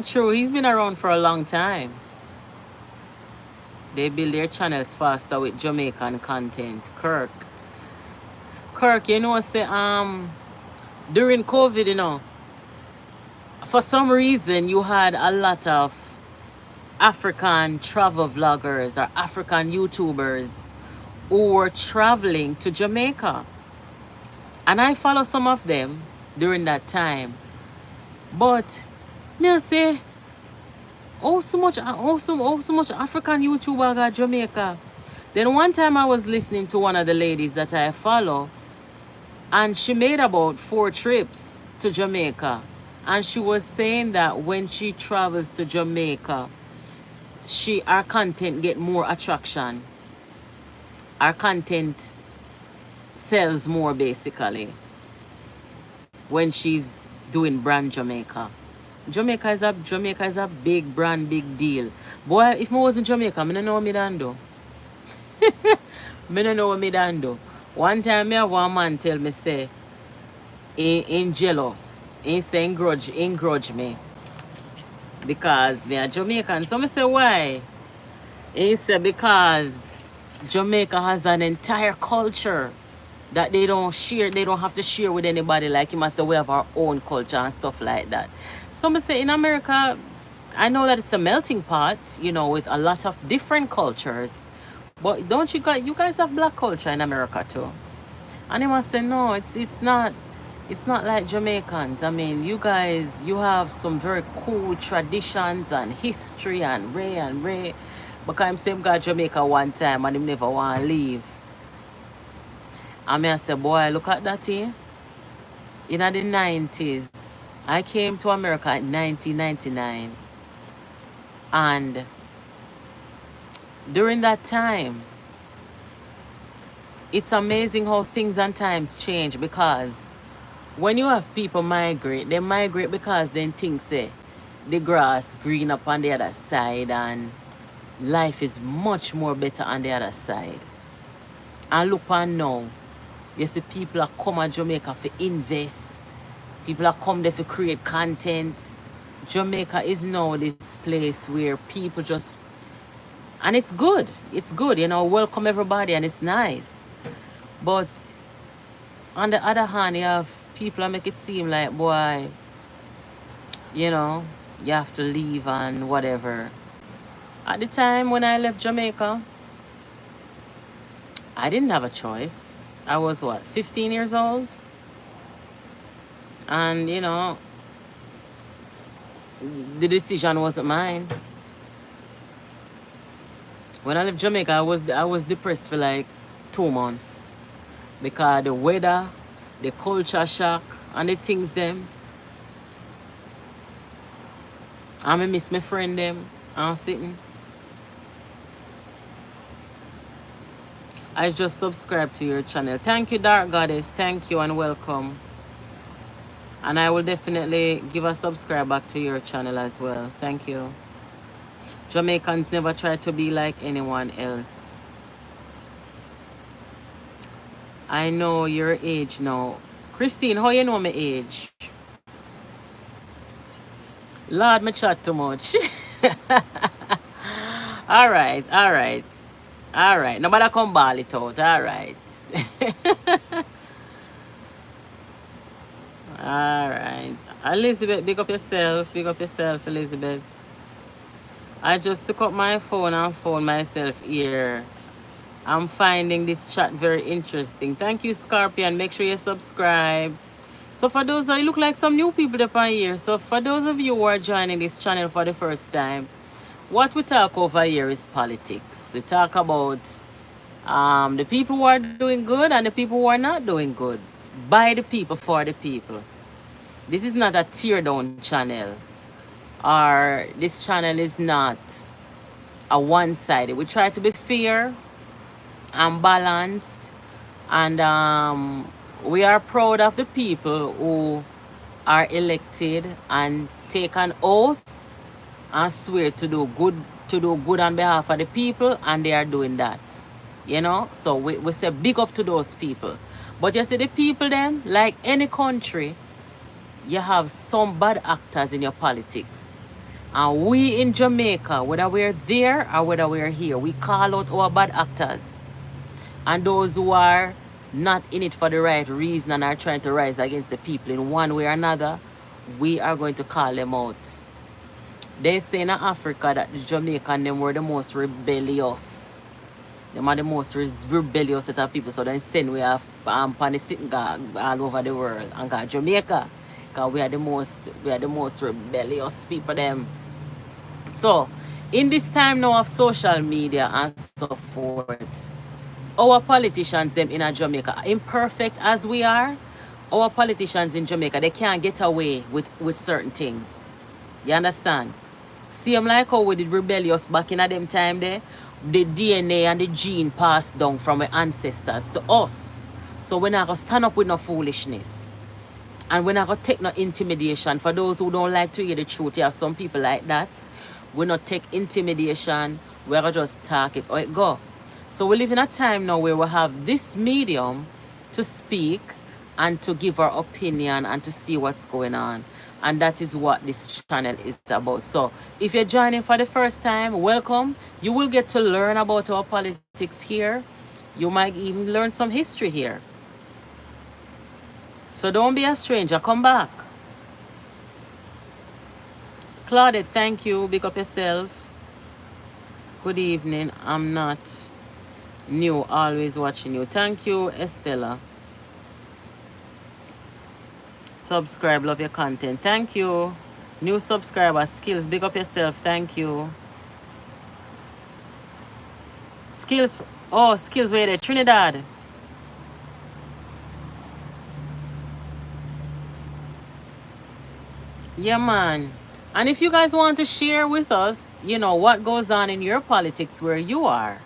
A: True. He's been around for a long time. They build their channels faster with Jamaican content. Kirk, you know, say during COVID, you know, for some reason you had a lot of African travel vloggers or African YouTubers who were traveling to Jamaica. And I follow some of them during that time. But me I say, so much African YouTuber got Jamaica. Then one time I was listening to one of the ladies that I follow, and she made about 4 trips to Jamaica. And she was saying that when she travels to Jamaica, our content get more attraction. Our content sells more basically when she's doing brand Jamaica. Jamaica is a big brand, big deal. Boy, if I was in Jamaica, I don't know what me done do. I don't know what me done do. One time me have one man tell me say, in jealous. He say grudge me. Because me a Jamaican. So I say why? He said because Jamaica has an entire culture that they don't have to share with anybody. Like you must say we have our own culture and stuff like that. So I say in America, I know that it's a melting pot, you know, with a lot of different cultures. But don't you guys have black culture in America too? And he must say no, it's not like Jamaicans. I mean, you have some very cool traditions and history and Ray. Because I'm saying got Jamaica one time and him never want to leave. And I say, boy, look at that here. In the 90s, I came to America in 1999. And during that time, it's amazing how things and times change, because when you have people migrate, they migrate because they think say the grass green up on the other side and life is much more better on the other side. And look on now, you see people are come to Jamaica for invest. People are come there for create content. Jamaica is now this place where people just, and it's good, you know, welcome everybody and it's nice. But on the other hand, you have people that make it seem like, boy, you know, you have to leave and whatever. At the time when I left Jamaica, I didn't have a choice. I was 15 years old? And, you know, the decision wasn't mine. When I left Jamaica, I was depressed for like 2 months because the weather, the culture shock, and the things them. I miss my friend them. I'm sitting. I just subscribed to your channel. Thank you, Dark Goddess. Thank you and welcome. And I will definitely give a subscribe back to your channel as well. Thank you. Jamaicans never try to be like anyone else. I know your age now. Christine, how you know my age? Lord, me chat too much. All right, all right, all right. Nobody come ball it out. All right. All right. Elizabeth, big up yourself. Big up yourself, Elizabeth. I just took up my phone and found myself here. I'm finding this chat very interesting. Thank you, Scorpion. Make sure you subscribe. So for those of you, look like some new people up on here. So for those of you who are joining this channel for the first time, what we talk over here is politics. We talk about the people who are doing good and the people who are not doing good. By the people, for the people. This is not a tear down channel. Or this channel is not a one-sided. We try to be fair and balanced. And we are proud of the people who are elected and take an oath and swear to do good on behalf of the people, and they are doing that. You know? So we say big up to those people. But you see the people then, like any country, you have some bad actors in your politics. And we in Jamaica, whether we're there or whether we're here, we call out our bad actors. And those who are not in it for the right reason and are trying to rise against the people in one way or another, we are going to call them out. They say in Africa that the Jamaican them were the most rebellious. Them are the most rebellious set of people. So they send we have pan sitting all over the world and got Jamaica. Because we are the most rebellious people them. So in this time now of social media and so forth, our politicians them in Jamaica, imperfect as we are, our politicians in Jamaica, they can't get away with certain things. You understand? Same like how we did rebellious back in them time there, the DNA and the gene passed down from our ancestors to us. So we're not going to stand up with no foolishness. And we're not going to take no intimidation. For those who don't like to hear the truth, you have some people like that. We not take intimidation. We're going to just talk it or it go. So we live in a time now where we have this medium to speak and to give our opinion and to see what's going on. And that is what this channel is about. So if you're joining for the first time, welcome. You will get to learn about our politics here. You might even learn some history here. So don't be a stranger. Come back. Claudette, thank you. Big up yourself. Good evening. I'm not new, always watching you. Thank you, Estella. Subscribe, love your content. Thank you. New subscribers, Skills, big up yourself. Thank you. Skills, oh, Skills, where there? Trinidad. Yeah, man. And if you guys want to share with us, you know, what goes on in your politics where you are,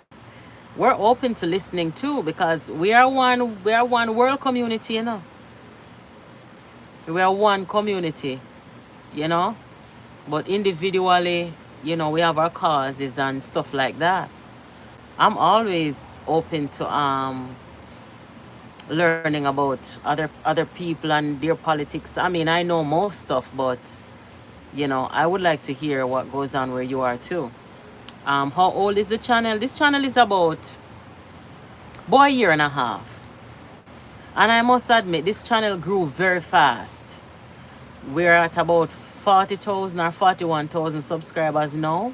A: we're open to listening too, because we are one world community, you know. We are one community, you know. But individually, you know, we have our causes and stuff like that. I'm always open to learning about other people and their politics. I mean, I know most stuff, but you know, I would like to hear what goes on where you are too. How old is the channel? This channel is about a year and a half. And I must admit, this channel grew very fast. We're at about 40,000 or 41,000 subscribers now.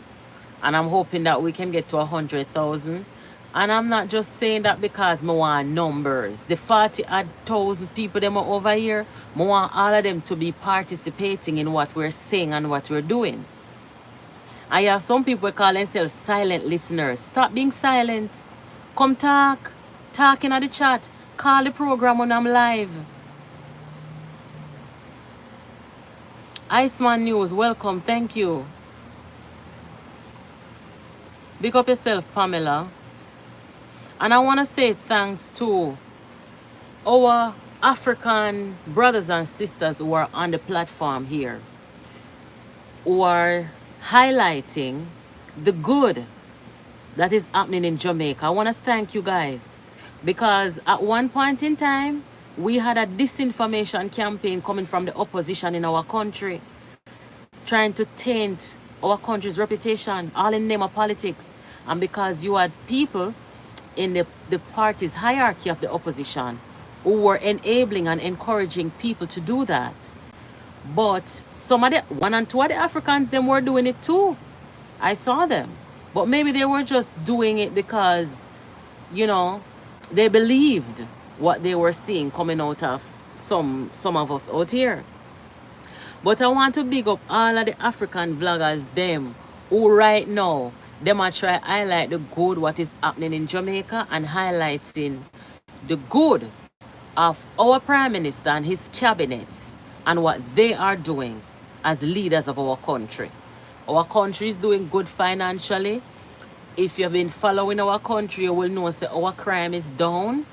A: And I'm hoping that we can get to 100,000. And I'm not just saying that because I want numbers. The 40,000 people them are over here, I want all of them to be participating in what we're saying and what we're doing. I have some people call themselves silent listeners. Stop being silent. Come talk. Talking at the chat. Call the program when I'm live. Iceman News, welcome. Thank you. Big up yourself, Pamela. And I want to say thanks to our African brothers and sisters who are on the platform here, who are highlighting the good that is happening in Jamaica. I want to thank you guys because at one point in time, we had a disinformation campaign coming from the opposition in our country, trying to taint our country's reputation, all in the name of politics. And because you had people in the party's hierarchy of the opposition who were enabling and encouraging people to do that. But some of the one and two of the Africans, them were doing it too. I saw them. But maybe they were just doing it because, you know, they believed what they were seeing coming out of some of us out here. But I want to big up all of the African vloggers, them, who right now, them are try highlight the good what is happening in Jamaica and highlighting the good of our Prime Minister and his cabinet and what they are doing as leaders of our country. Our country is doing good financially. If you've been following our country, you will know that our crime is down.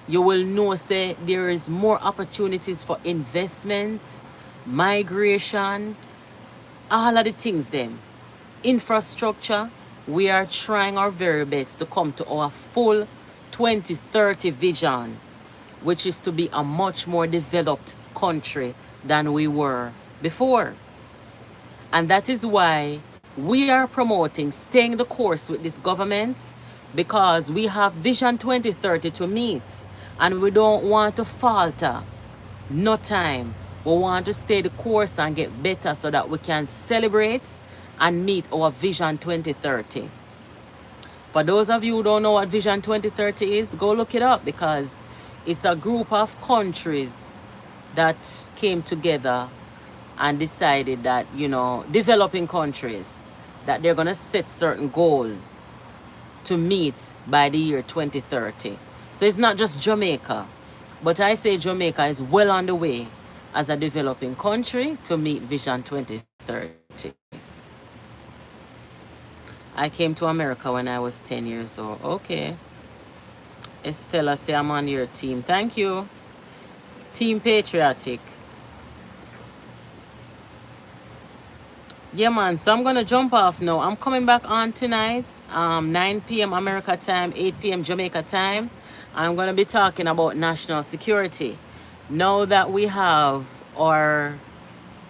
A: You will know that there is more opportunities for investment, migration, all of the things them. Infrastructure, we are trying our very best to come to our full 2030 vision, which is to be a much more developed country than we were before. And that is why we are promoting staying the course with this government, because we have Vision 2030 to meet and we don't want to falter. No time. We want to stay the course and get better so that we can celebrate and meet our Vision 2030. For those of you who don't know what Vision 2030 is, go look it up, because it's a group of countries that came together and decided that, you know, developing countries, that they're going to set certain goals to meet by the year 2030. So it's not just Jamaica, but I say Jamaica is well on the way as a developing country to meet Vision 2030. I came to America when I was 10 years old. Okay. Estella say I'm on your team. Thank you. Team Patriotic. Yeah, man. So I'm going to jump off now. I'm coming back on tonight, 9 p.m. America time, 8 p.m. Jamaica time. I'm going to be talking about national security. Now that we have our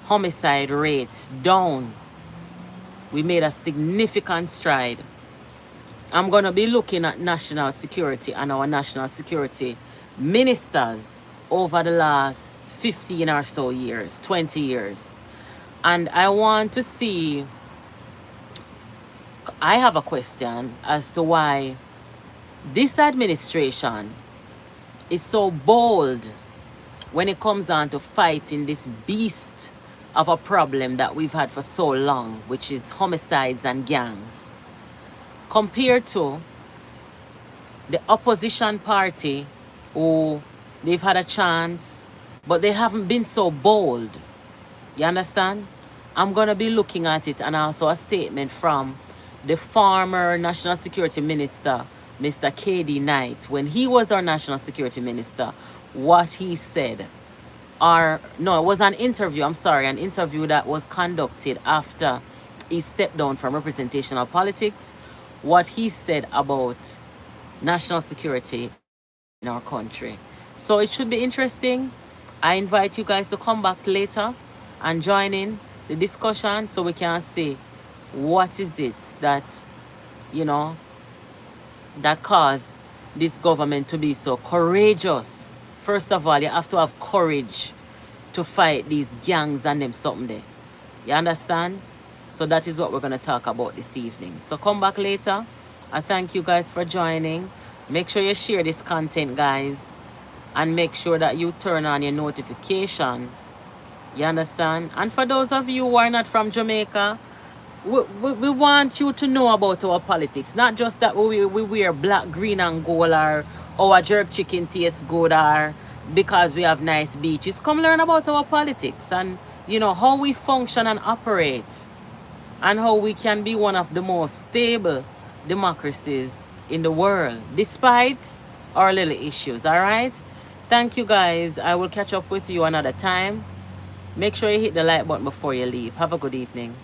A: homicide rate down, we made a significant stride. I'm going to be looking at national security and our national security ministers over the last 15 or so years, 20 years. And I want to see, I have a question as to why this administration is so bold when it comes on to fighting this beast of a problem that we've had for so long, which is homicides and gangs, compared to the opposition party, who they've had a chance, but they haven't been so bold. You understand? I'm going to be looking at it, and also a statement from the former National Security Minister, Mr. K.D. Knight, when he was our National Security Minister, what he said. No, it was an interview, an interview that was conducted after he stepped down from representational politics, what he said about national security in our country. So it should be interesting. I invite you guys to come back later and join in the discussion so we can see what is it that, you know, that caused this government to be so courageous. First of all, you have to have courage to fight these gangs and them something there. You understand? So that is what we're going to talk about this evening. So come back later. I thank you guys for joining. Make sure you share this content, guys. And make sure that you turn on your notification. You understand? And for those of you who are not from Jamaica, we want you to know about our politics. Not just that we wear black, green, and gold, or our jerk chicken tastes good, or because we have nice beaches. Come learn about our politics and how we function and operate, and how we can be one of the most stable democracies in the world, despite our little issues. All right. Thank you guys. I will catch up with you another time. Make sure you hit the like button before you leave. Have a good evening.